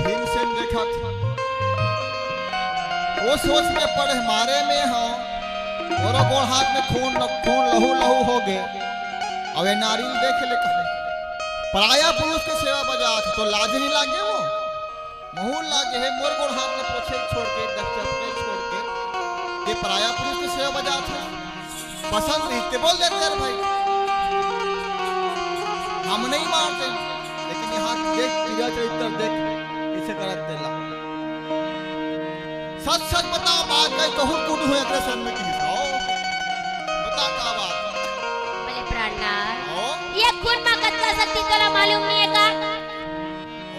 भीमसेन देखा वो सोच में पड़े मारे में हो और गोड़ हाथ में खून खून लहू लहू हो गए। अब ये नारी देख ले कहे पराया पुरुष की सेवा बजा तो लाज नहीं लागे वो महूल लागे है मोर गोड़ हाथ में पोछे छोड़ के दफ्तर छोड़ के ये पराया पुरुष की सेवा बजा था पसंद नहीं ते बोल देते यार भाई हम नहीं मारते, लेकिन यहाँ देख क्रिया चरित्र देख इसे करत देला। सच सच बता बात कह कहूं कुड हुए अग्रसन में की हो बता का बात बोले प्राणनाथ हो। ये खून में कत्ता शक्ति तोला मालूम नहीं है का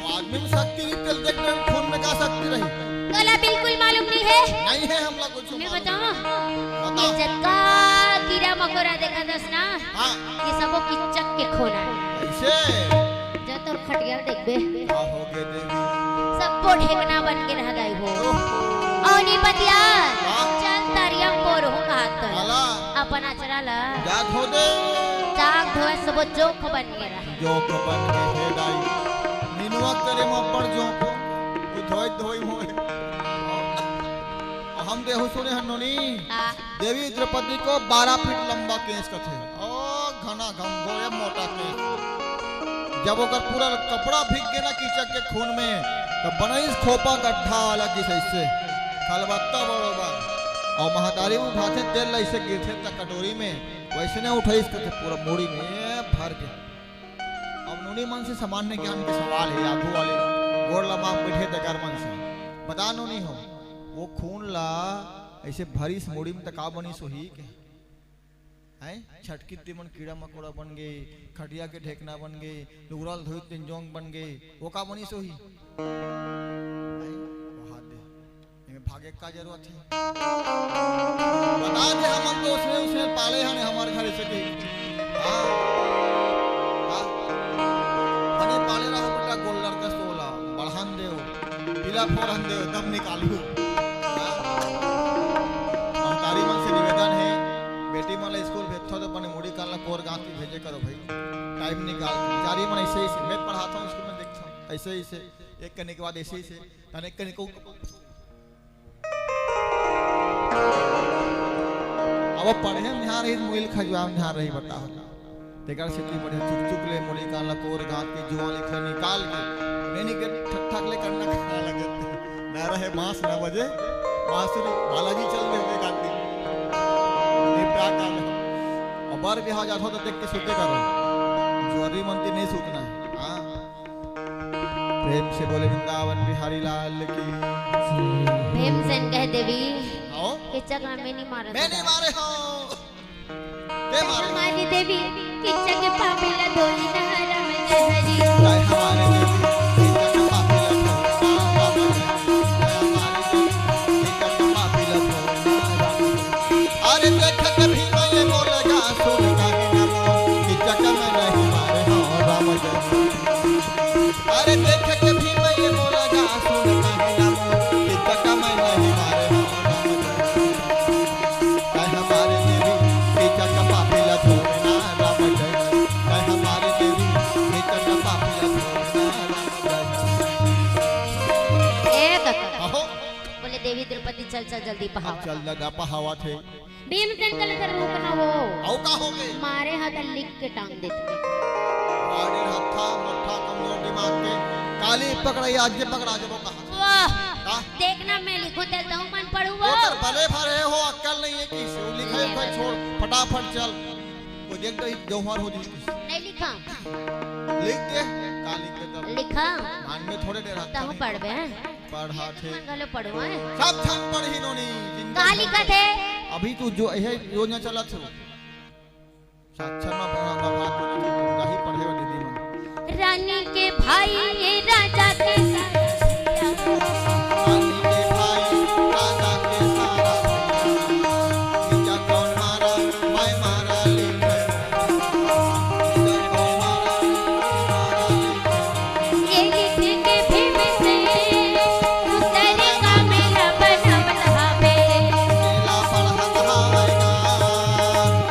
वो आदमी में शक्ति नहीं तेल देख रहे खून में का शक्ति रही तोला बिल्कुल मालूम नहीं है नहीं है हम लोग कुछ मैं मालूम बताऊं नहीं। ये बताओ जक्का कीड़ा मकोड़ा देखा दस ना हाँ ये सबो किच्चक के खून है ऐसे जो तोर खटिया देखबे क्या हो गए देवी सबो ढेकना बन के रह गई हो औनी बतिया चल तारिया पोर हो कहत तो आला अपन आचरा ला जा खो दे जाग धोए सबो जोख बन के रह जो को बन के हे दाई नीनुआ करे म पड़ जो को वो धोई धोई मोए हम देहु सुने हनोनी देवी द्रौपदी को 12 फीट लंबा केस का थे ओ घना घमघोरे मोटा केस। जब ओकर पूरा कपड़ा भीग गया ना कीचक के खून में तो बनईस खोपा गड्ढा वाला किसे से खलबत्ता बरोबर और महातारी में उठाते तेल ऐसे गिरते तक कटोरी में वैसे ने उठाई इसके पूरा मूड़ी में भर के। अब नूनी मन से सामान्य ज्ञान के सवाल है आगू वाले गोड़ लमा बैठे दगर मन से बता नूनी हो वो खून ला ऐसे भरी इस मूड़ी में तका बनी सोही के हैं छटकी तिमन कीड़ा मकोड़ा बन गए खटिया के ढेकना बन गए लुगरल धोई तिंजोंग बन गए वो का बनी सोही भागे का जरूरत है बता दे हम तो उसने पाले हैं हमारे घर से के हां हां हने पाले रहो बेटा गोल्लर का सोला बढ़ान दे पीला फोरन दे तब निकालियो तारी मन से निवेदन है बेटी मन स्कूल भेजो तो बने मुड़ी काला कोर गांव भेजे करो भाई टाइम निकाल जारी मन ऐसे ही मैं ऐसे ही से एक करने के बाद ऐसे ही से तने करने को अब पढ़े यहाँ रही मोइल खजवा यहाँ रही बता तेकर से की बढ़िया चुक चुक ले मोली कान ला कोर गांठ के जुआ लिखे निकाल के नहीं के ठक ठक ले करना खाने लगे ना रहे मांस ना बजे बांसुरी बालाजी चल रहे थे गाती ये प्यार कर और बार भी हाँ जाता तो देख के सोते करो जुआरी मंदिर नहीं सूतना हाँ प्रेम से बोले वृंदावन बिहारी लाल की भीमसेन कह देवी आओ किच्चा का मैं नहीं मारा मैं नहीं मारे हो के मारे हमारी देवी किच्चा के पापी ला धोली ना राम हरी चाहे हमारे देवी किच्चा के पापी ला अरे देख के भी मैं बोलेगा सुन काहे ना किच्चा का मैं नहीं मारे हो राम जय अरे देख के भी मैं बोलेगा सुन काहे ना किच्चा का मैं नहीं मारे हो राम जय हमारे देवी किच्चा का पापी ला छोड़ना राम जय हमारे देवी किच्चा का पापी ला छोड़ना राम जय एक आहो बोले देवी द्रौपदी चल चल जल्दी अब पहाड़ चल लगा पहावा थे भीमसेन कल कर रोकना वो औ का हो गए मारे हाथ लिख के टांग देते आड़े हत्था मट्ठा कमजोर दिमाग के काली पकड़ाई आज जे पकड़ा जबो कहां वाह का देखना मैं लिखूं देता हूं मन पढ़ूं वो वो तर भले भरे हो अक्कल नहीं है कि से लिखे कोई छोड़ फटाफट चल वो देख तो जौहर हो जी नहीं लिखा लिख दे काली के तब लिखा मान में थोड़े देर तो हम पढ़बे हैं पढ़ा थे मन गलो पढ़ो हैं सब थम पढ़ी नोनी कहां लिखा थे अभी तू जो है योजना चला थे साक्षर में पढ़ा बात नहीं पढ़े हो दीदी में रानी के भाई ये राजा के रानी के भाई राजा के सारा भैया कौन मारा मैं मारा लिखे भैया कौन मारा ये लिख के भीमसेन उतरे का मेरा बनवलावे केला पढ़ा कहावेगा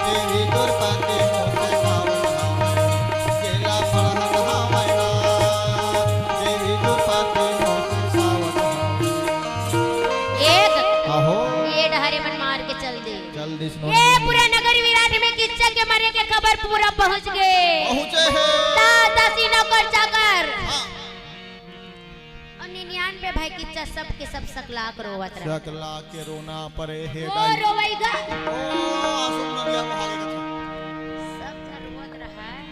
तेरी दुर्पति मुझसे खावेगा केला पढ़ा कहावेगा तेरी दुर्पति मुझसे खावेगा एक आहो ये डहरे मन मार के चल दे चल दिस ये पूरा नगर विराट में किच्चा के मरे के खबर पूरा पहुंच गए पहुंचे हैं दादा नौकर चाकर हाँ और 99 भाई किच्चा सब के सब सकलाक रोवत रहे सकला के रोना परे हे वो डाई रोवेगा ओ आंसू नदिया को भागे सब जरूरत रहा है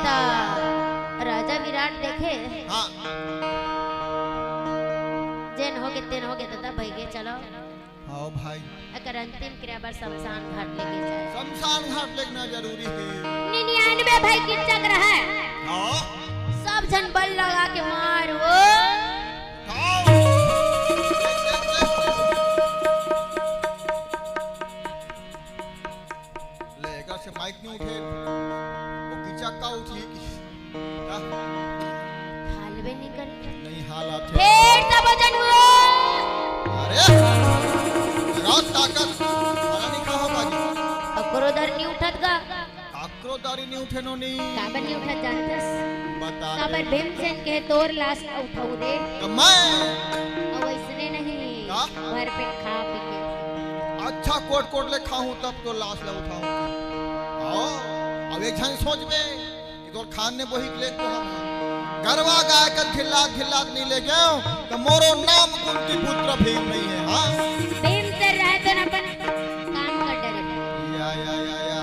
ता राजा विराट देखे हां जेन हो के तेन हो के दादा भाई के चलो आओ भाई अगर अंतिम क्रिया पर शमशान घाट लेके जाए शमशान घाट लेना जरूरी है 99 भाई किच्चा रहा है हां सब जन बल लगा के मार वो लेगा से माइक नहीं उठे वो किचा का उठी क्या हालवे निकल नहीं हालात है फिर सब जन हुआ अरे रात ताकत पता नहीं कहां बाजी अक्रोधर नहीं उठत गा आक्रोदारी नहीं उठे नो नहीं काबर नहीं उठत जानतस बता काबर भीमसेन के तोर लाश का उठाऊ दे तो मैं और इसने नहीं का? भर पेट खा पी के अच्छा कोट कोट ले खाऊं तब तो लाश ले उठाऊं आओ अब एक जन सोच में कि तो खान ने वही ले को हम गरवा गाय कर खिल्लात खिल्लात नहीं ले गए तो मोरो नाम कुंती पुत्र भीम नहीं है हां भीमसेन रहे तो न अपन काम कर डरे या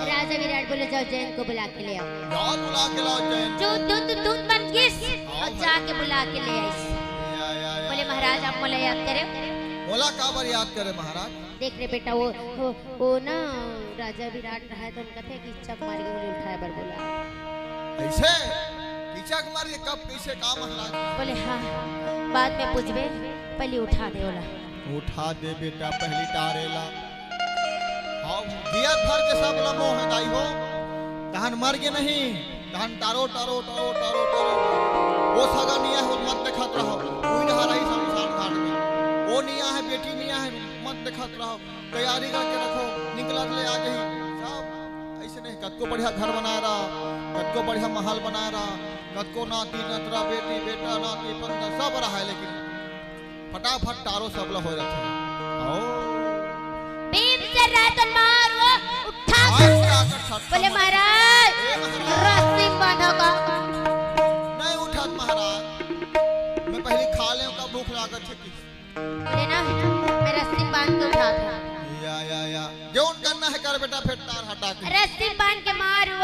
राजा विराट बोले जाओ जैन को बुला के ले आओ जाओ बुला के लाओ जैन जो दूध बन किस और जाके बुला के ले आई या बोले महाराज आप मोला याद करे बोला काबर याद करे महाराज देख रे बेटा वो ना राजा विराट रहा है तो उनका थे कि इच्छा कुमारी को बोले उठाया बर बोला ऐसे पीछा कुमार ये कब कैसे काम महाराज बोले हाँ बाद में पूछबे पहले उठा दे बोला उठा दे बेटा पहली तारेला हाँ दिया भर के सब लमो है दाई हो तहन मर के नहीं तहन तारो तारो तारो तारो तारो वो सगा निया है मत देखत रहो कोई ना रही शमशान घाट में वो निया है बेटी निया है मत देखत रहो तैयारी करके रखो निकलत ले आ गई सब ऐसे नहीं कद को बढ़िया घर बना रहा कद को बढ़िया महल बना रहा कतको नाती नतरा बेटी बेटा नाती पंदा सब रहा है, लेकिन फटाफट तारो सब हो जाते हैं। भीम से रातन मारो उठा बोले महाराज रस्सी बांधोगा। नहीं उठा महाराज, मैं पहले खा ले का भूख लागत है कि बोले ना मैं रस्सी बांध के उठा था। या जोन करना है कर बेटा, फिर तार हटा के रस्सी बांध के मारो।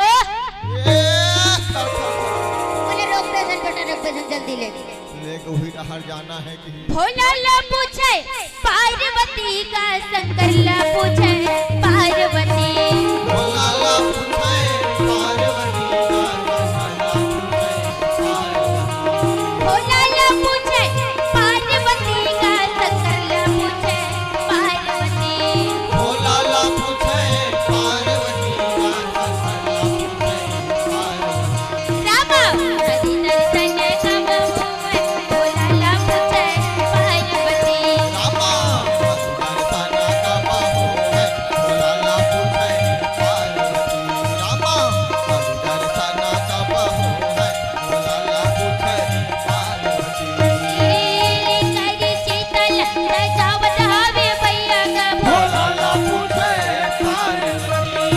बोले रोक दे जन बेटा, रोक दे जन, जल्दी ले वही हर जाना है कि भोला ला पूछे पार्वती का, शंकर ला पूछे पार्वती। भोला ला पूछे पार्वती का, भोला ला पूछे पार्वती का, शंकर ला पूछे पार्वती। भोला ला पूछे पार्वती का, रामा नदी दर्शन कब हुए, भोला ला पूछे पार्वती। रामा दर्शन कब हुए, भोला ला पूछे पार्वती। रामा दर्शन कब हुए, भोला ला पूछे पार्वती। करी शीतल सजावट हवे भैया का, भोला ला पूछे पार्वती।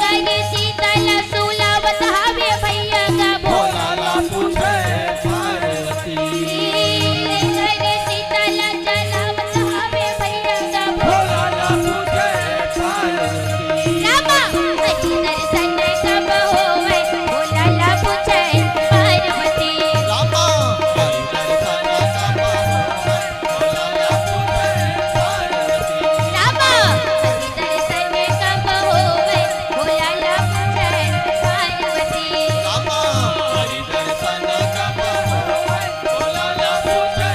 करी शीतल सुलावत हवे भैया का, भोला ला पूछे पार्वती। करी शीतल जलावत हवे भैया का, भोला ला पूछे पार्वती। रामा नदी दर्शन कब होवे, भोला ला पूछे पार्वती। रामा दर्शन कब हुए, भोला ला पूछे पार्वती। रामा नदी दर्शन कब होवे, भोला ला पूछे पार्वती। रामा हरि दर्शन कब हुए, भोला ला पूछे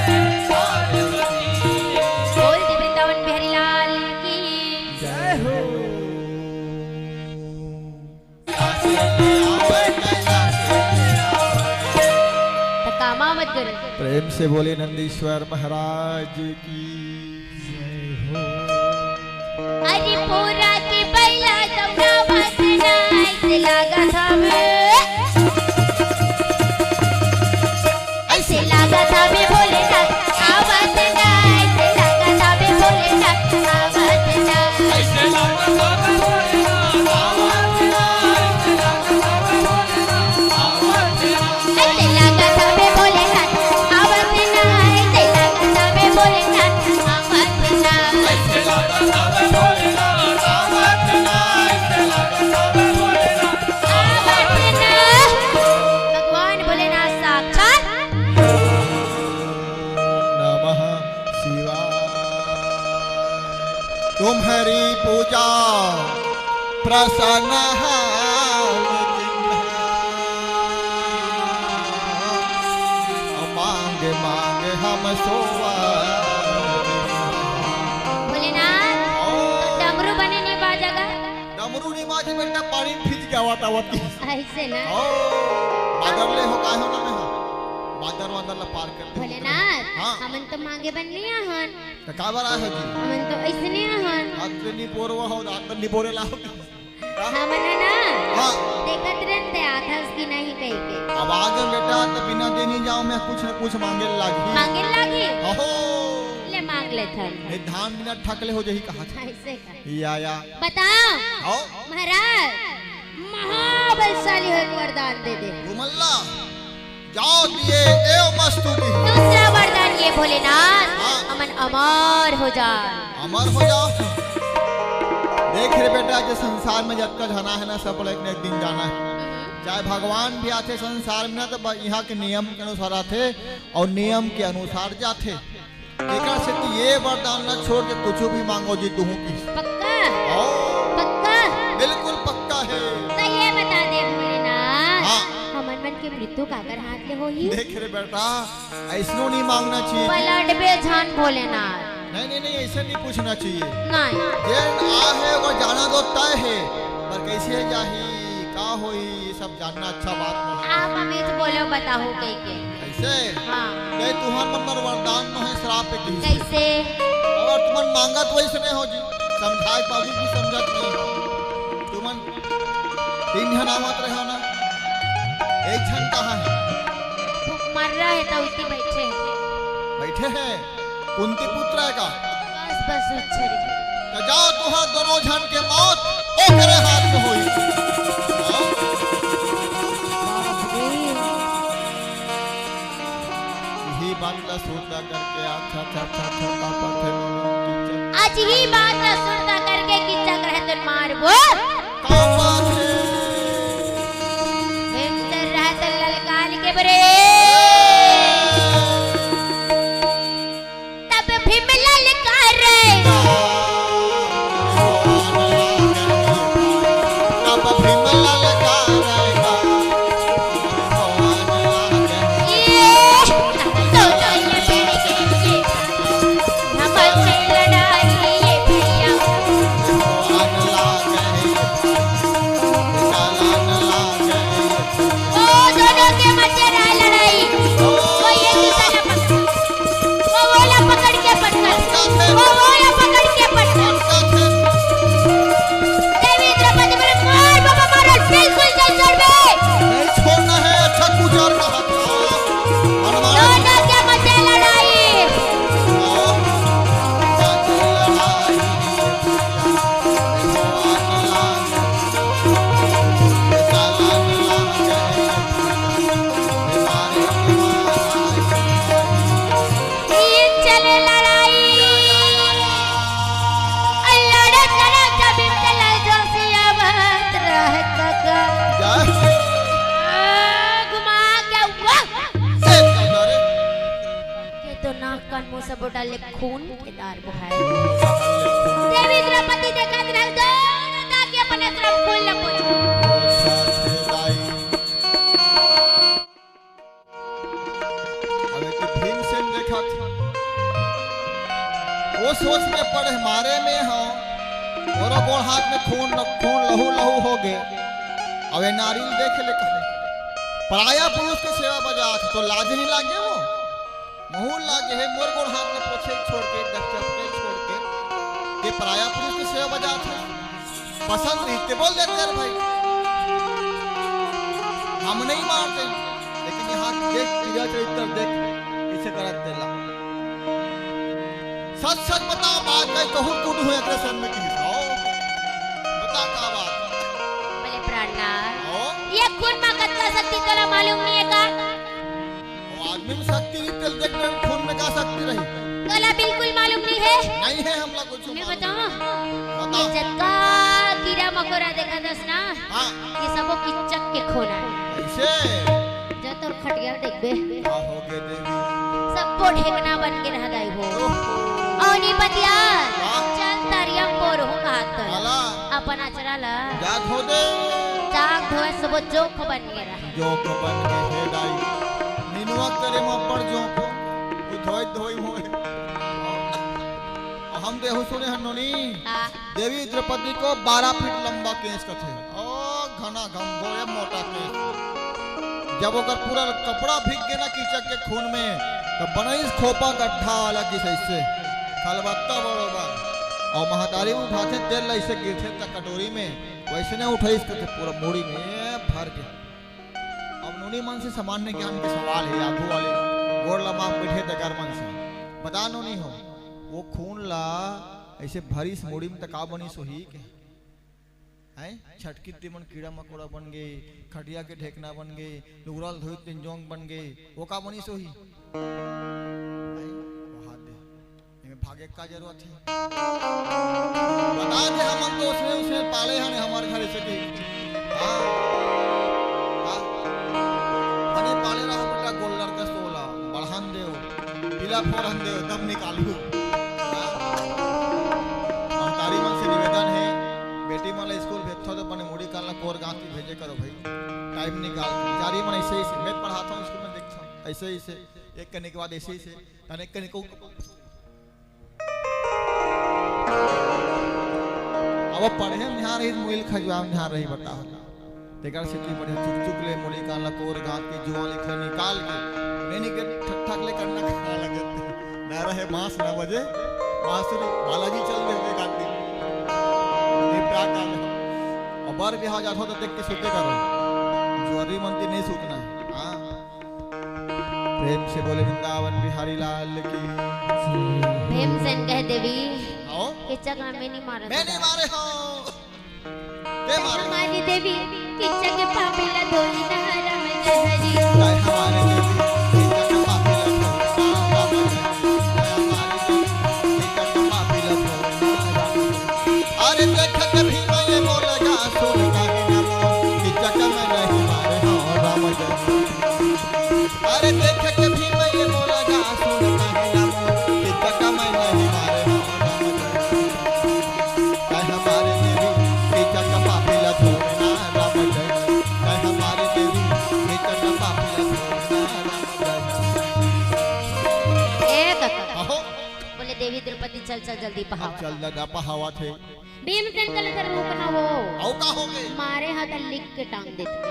पार्वती। बोल दे वृंदावन बिहारी लाल की। जय हो। कैसे ले आवे, कैसे ले आवे। तकामा मत करो। प्रेम से बोले नंदीश्वर महाराज की जय हो। अरे पूरा के बैला दौड़ा बसना ऐसे लगा था मैं, ऐसे लगा था मैं बोले ना आवाज ना, ऐसे लगा था मैं बोले ना आवाज ना। ऐसे लगा था भोलेनाथ आवाज ना, ऐसे लगा था भोलेनाथ आवाज ना। ऐसे लगा था मैं बोले ना आवाज ना, ऐसे लगा था मैं बोले ना आवाज ना। ऐसे लगा था भोलेनाथ आवाज ना, ऐसे लगा था भोलेनाथ आवाज ना। भगवान भोलेनाथ साक्षात नमः शिवाय। तुम्हारी पूजा प्रसन्न है, मांगे मांगे हम सोवा। भोलेनाथ तो डमरू बने नहीं बाजागा डमरू नहीं माजे बेटा, पानी खींच के आवत आवत ऐसे ना। बादर ले हो का हो ना में हो। बादर वादर ला पार कर दे। भोलेनाथ हाँ। हमन तो मांगे बननी हन, तो का बार आए हो जी? हमन तो ऐसने हन। अग्नि पोरवा हो, अग्नि पोरे ला हो। हमन है ना हाँ। देखत रहते आथस की नहीं कह के अब आगे बेटा तो बिना देनी जाओ, मैं कुछ न कुछ मांगे लागी। मांगे लागी अहो ले मांग ले थन ये धान बिना ठकले हो जही कहा था। ऐसे का या बताओ आओ महाराज महाबलशाली हो वरदान दे दे। रुमल्ला जाओ दिए एव मस्तु दी। दूसरा वरदान ये भोलेनाथ हाँ। अमन अमर हो जा। अमर हो जाओ। देख रे बेटा, जो संसार में जब तक जाना है ना, सब एक न एक दिन जाना है। चाहे भगवान भी आते संसार में ना, तो यहाँ के नियम के अनुसार आते और नियम के अनुसार जाते। एक से तो ये वरदान न छोड़ के कुछ भी मांगो जी तू की। पक्का ओ पक्का बिल्कुल पक्का है। तो ये बता दे भोलेनाथ हाँ। हमन मन के मृत्यु काकर हाथ ले होही। देख रे बेटा, ऐसनो नहीं मांगना चाहिए। पलट बेजान भोलेनाथ नहीं ऐसे नहीं पूछना चाहिए। नहीं जेन आ है वो जाना तो तय है, पर कैसे जाही का होई सब जानना अच्छा बात नहीं। आप हमें तो बोलो बताओ कह के। कैसे हाँ नहीं तुम्हार मन पर वरदान न है, श्राप पे की कैसे अगर तुमन मांगत वैसे नहीं हो जी, समझाए बाजू भी समझत नहीं हो। तुमन तीन जन आवत रहे हो ना, एक जन कहाँ है? भूख मर रहा है तो उसी बैठे हैं। बैठे हैं। कुंती पुत्र है का? बस बस उछरी तो जाओ तुहां दोनों जन के मौत ओकरे हाथ में होई। हाँ? बाप रे। यही बात का सोचा करके अच्छा पापा थे आज ही बात ना सुनता करके किच्चा करे तो मार वो पापा थे भीमचर रहा तो ललकाल के बरे तब भीम ललकार रे तब भीम ललकारेगा ये तो ये बेड़ी के हमसे लड़ाई ये भैया वो दोनों के मध्य रहा लड़ाई वो ये दूसरा वो वाला पकड़ के पटका वो वाला पकड़ के पटका देवी द्रौपदी बोले मार बाबा मारो बिल्कुल चल छोड़ बे नहीं छोड़ना है। अच्छा कुछ और कहा था दोनों के मध्य लड़ाई ये चले लड़ाई लड़त लड़त जब चला जोसिया बात रह काका घुमा के वाह ये तो नाक कान मुंह सब डाले खून के दार बहाए देवी द्रौपदी देखा रह दोनों ताकि अपने तरफ खून लपो भीमसेन देखा था वो सोच में पड़े मारे में हो और गोड़ हाथ में खून लहू लहू हो गए। अब ये नारी देखे ले कहे पराया पुरुष के सेवा बजा तो लाज नहीं लागे वो महूल लागे है मोर गोड़ हाथ में पोछे छोड़ के डस्टबिन छोड़ के ये पराया पुरुष की सेवा बजा था पसंद नहीं के बोल देते हैं भाई हम नहीं मारते लेकिन यहाँ देख क्रिया चरित्र देख इसे करत देला सच सच बताओ बात है कहूं कुड हुए तेरे सन में की आओ बता का बात बोले प्राणनाथ आओ ये खून में कत्ता शक्ति तोला मालूम नहीं है का वो आदमी में शक्ति नहीं तेल देखने में खून में का शक्ति रही तोला बिल्कुल मालूम नहीं है नहीं है हम लोग कुछ मैं मालूम। बताऊं बताओ इज्जत का कीड़ा मकोड़ा देखा दस ना हाँ ये सबो किच्चक के खोना है ऐसे जो तोर खटिया देख बे क्या हो गए देवी सबको ढेकना बन के रह दाई हो औनी पतिया चल तारियम पोर हो हाथ आला अपन आचरा ला जा खो दे जाग धोए सबो जोख बन के रह जो को बन के हे दाई निनुआ करे मपड़ जो को धोई धोई होए हम देहु सुने हनोनी देवी द्रौपदी को 12 फीट लंबा केस का थे ओ घना घमघोरे मोटा केस जब ओकर पूरा कपड़ा भीग गया ना कीचक के खून में तो बनईस खोपा गड्ढा वाला किस ऐसे खलबत्ता बरोबर और महतारी में उठाते तेल ऐसे गिरते तक कटोरी में वैसे ने उठाई इसके पूरा मोड़ी में भर के अब नूनी मन से सामान्य ज्ञान के सवाल है आगू वाले गोड़ लमा बैठे तकर मन से बता नूनी हो वो खून ला ऐसे भरी मोड़ी में तका बनी सोही के हैं छटकी तिमन कीड़ा मकोड़ा बन गए खटिया के ढेकना बन गए लुगराल धोई तिंजोंग बन गए वो का बनी सोही भागे का जरूरत है बता दे हम तो उसने पाले हैं हमारे घर से की हां हां हने पाले रहा बेटा गोल्लर का सोला बढ़ान दे पीला फोरन दे तब निकालू महतारी मन से निवेदन है बेटी मन स्कूल भेजो तो बने मुड़ी कालना कोर गांव भेजे करो भाई टाइम निकाल जारी मन ऐसे ही मैं पढ़ाता हूं स्कूल में देखता हूं ऐसे ही से एक करने के बाद ऐसे ही से अनेक करने को अब पढ़े निहार रही मुइल खजवाम निहार रही बता तेकर से की बढ़िया चुक चुक ले मुड़ी काला कोर गांव के जुआ लिखे निकाल के नहीं के ठक ठक ले करना खाना लगे ना रहे मांस ना बजे बांसुरी बालाजी चल रहे एक आदमी निपटा कर और बार बिहार जात हो तो देख के सोते करो ज्वारी मंदिर नहीं सूतना है हाँ प्रेम से बोले वृंदावन बिहारी लाल की भीमसेन कह देवी आओ किच्चा का मैं नहीं मारा मैं नहीं मारे हो के मारे हमारी देवी किच्चा के पापी ला धोई ना राम जय हरी चाहे हमारे देवी इनका चंपा पिला अरे देख के भी मैं ये बोलेगा सुन का ना किच्चा का मैं नहीं मारे हो राम जय अरे देख के भी मैं ये बोलेगा सुन का ना किच्चा का मैं नहीं मारे हो राम जय चाहे हमारे देवी किच्चा का पापिला छोड़ना राम जय चाहे हमारे देवी किच्चा का पापिला छोड़ना राम जय एक आहो बोले देवी द्रौपदी चल चल जल्दी अब पहाड़ चल लगा पहावा थे भीमसेन कल कर रोकना वो औ का हो गए मारे हाथ लिख के टांग देते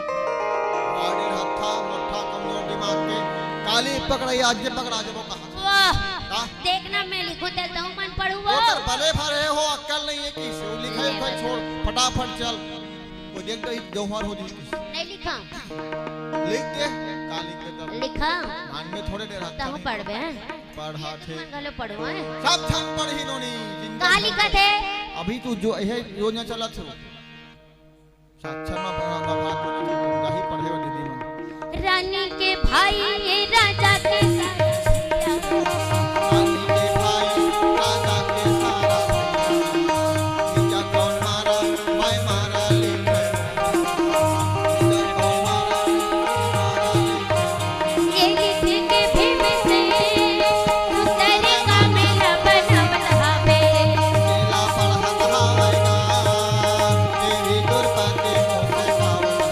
आड़े हत्था मोठा कमजोर दिमाग के काली पकड़ाई आज जे पकड़ा जबो कहां वाह का देखना मैं लिखूं तेल तो मन पढ़ू वो वो तर भले भरे हो अक्कल नहीं है किस वो लिखे कोई छोड़ फटाफट चल वो देख तो जौहर हो जी नहीं लिखा लिख दे काली के तर लिखा मान में थोड़े देर तो हम हत्था पढ़बे हैं पढ़ा थे मन गलो पढ़ो हैं सब छम पढ़ी नोनी कहाँ लिखा थे अभी तू जो है योजना चला छो साक्षर में पढ़ा का बात नहीं पढ़े हो दीदी में रानी के भाई ये राजा के रानी के भाई राजा के सारा भैया कौन मारा मैं मारा लिखे भैया कौन मारा ये लिखे के भीम से उतरे का मेला बना बनावे केला पढ़ा कहावेगा तेरी दुर्पति मोसे खावेगा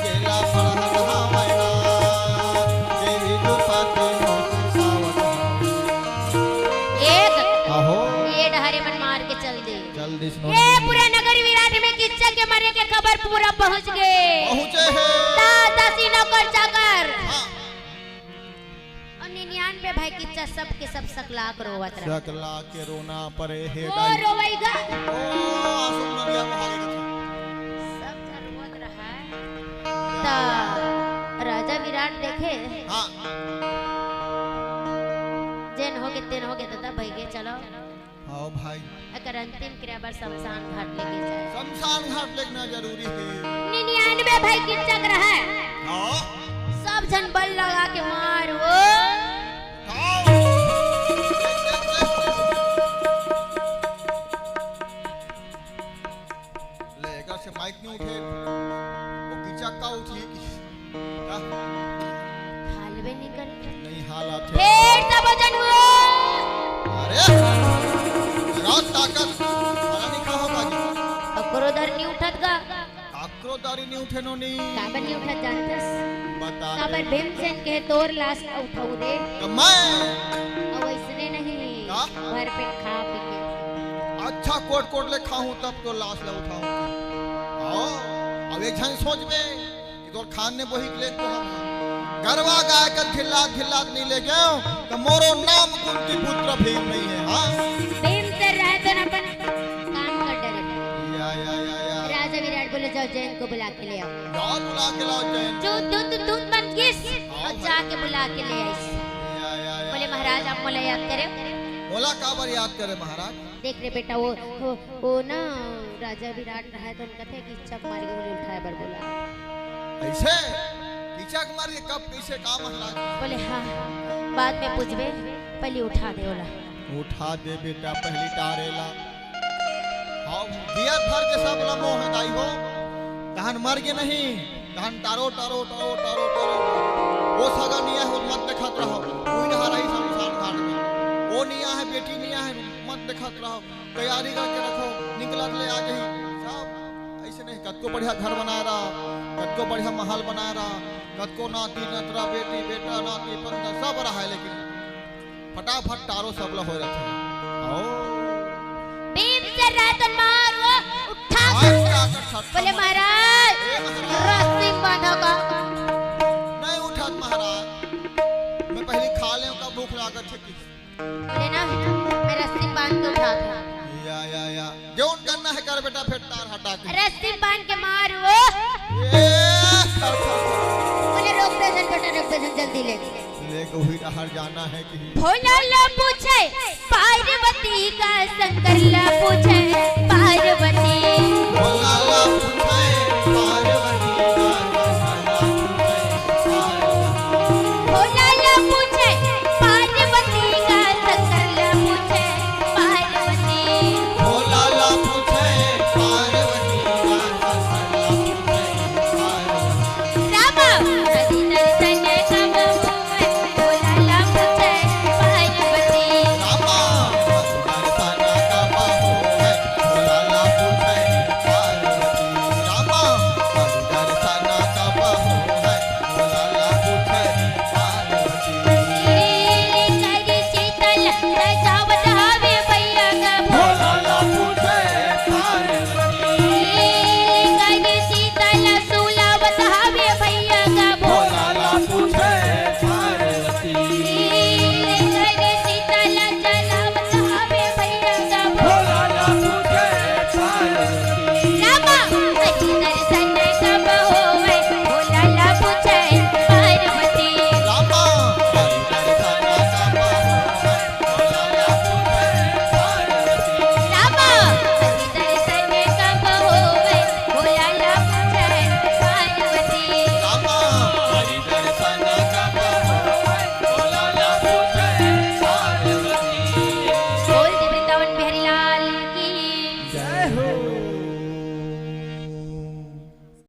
केला पढ़ा कहावेगा तेरी दुर्पति मोसे खावेगा एक आहो ये डहरे मन मार के चल दे जल्दी सुनो ये पूरे नगर विराट में किच्चा के मरे के खबर पूरा पहुंच गए पहुंचे हैं दादा सी नौकर चाकर हाँ और 99 भाई किच्चा सब के सब सकलाक रोवत रहे सकला के रोना परे हे वो डाई रोवेगा ओ आंसू नदिया बहा गई सब का रोवत रहा है ता राजा विराट देखे हां जेन हो गए तेन हो गए दादा भाई के चलो हां भाई अगर अंतिम क्रिया पर शमशान घाट लेके जाए शमशान घाट देखना जरूरी है 99 भाई किच्चा रहा है हां सब जन बल लगा के मार वो आओ लेगा से माइक नहीं उठे वो कीचक का उठी क्या हालवे निकल नहीं हालात है फिर सब जन वो अरे रात ताकत वाला नहीं खा होगा जी अकरोदर नहीं उठत गा आक्रोदारी नहीं उठे नो नहीं काबर नहीं उठत जानतस बता काबर भीमसेन के तोर लाश ना उठाऊ रे तो मैं और वैसने नहीं का? भर पेट खा पी के अच्छा कोट कोट ले खाऊं तब तो लाश ले उठाऊं आओ अब एक जन सोच में कि तो खान ने वही ले तो हम गरवा गाय कर खिल्लात खिल्लात नहीं ले गए तो मोरो नाम कुंती पुत्र भीम नहीं है हाँ भीमसेन रहे तो अपन काम कर डरे या राजा विराट बोले जाओ जैन को बुला के ले आओ जाओ बुला के लाओ जैन जो दूध बन किस और जाके बुला के ले आई या बोले महाराज आप मोला याद करे बोला काबर याद करे महाराज देख रे बेटा वो ना राजा विराट रहा है तो उनका थे कि चक मार के बोले उठाए बर बोला ऐसे कीचक मार के कब कैसे काम महाराज बोले हाँ बाद में पूछबे पहले उठा दे बोला उठा दे बेटा पहली तारेला हाँ दिया भर के सब लमो है दाई हो तहन मर के नहीं तहन टारो टारो टारो टारो टारो वो सगा निया है मत देखत रहो कोई ना रही शमशान घाट में वो निया है बेटी निया है मत देखत रहो तैयारी करके रखो निकलत ले आ गई सब ऐसे नहीं कतको बढ़िया घर बना रहा कतको बढ़िया महल बना रहा कतको नाती नतरा बेटी बेटा नाती पंदा सब रहा है लेकिन फटाफट तारो सब ला हो रखे आओ भीमसेन रहा तो मारो उठा आए जाकर छठ बोले महाराज रस्सी बांधोगा नहीं उठत महाराज मैं पहले खा ले का भूख लागत है कि बोले ना मैं रस्सी बांध के उठा था जो करना है कर बेटा फिर तार हटा के रस्सी बांध के मारो ए अच्छा अच्छा बोले रोक बेसन बेटा रोक बेसन जल्दी ले लेके वही बाहर जाना है कि भोला ला पूछे पार्वती का शंकर ला पूछे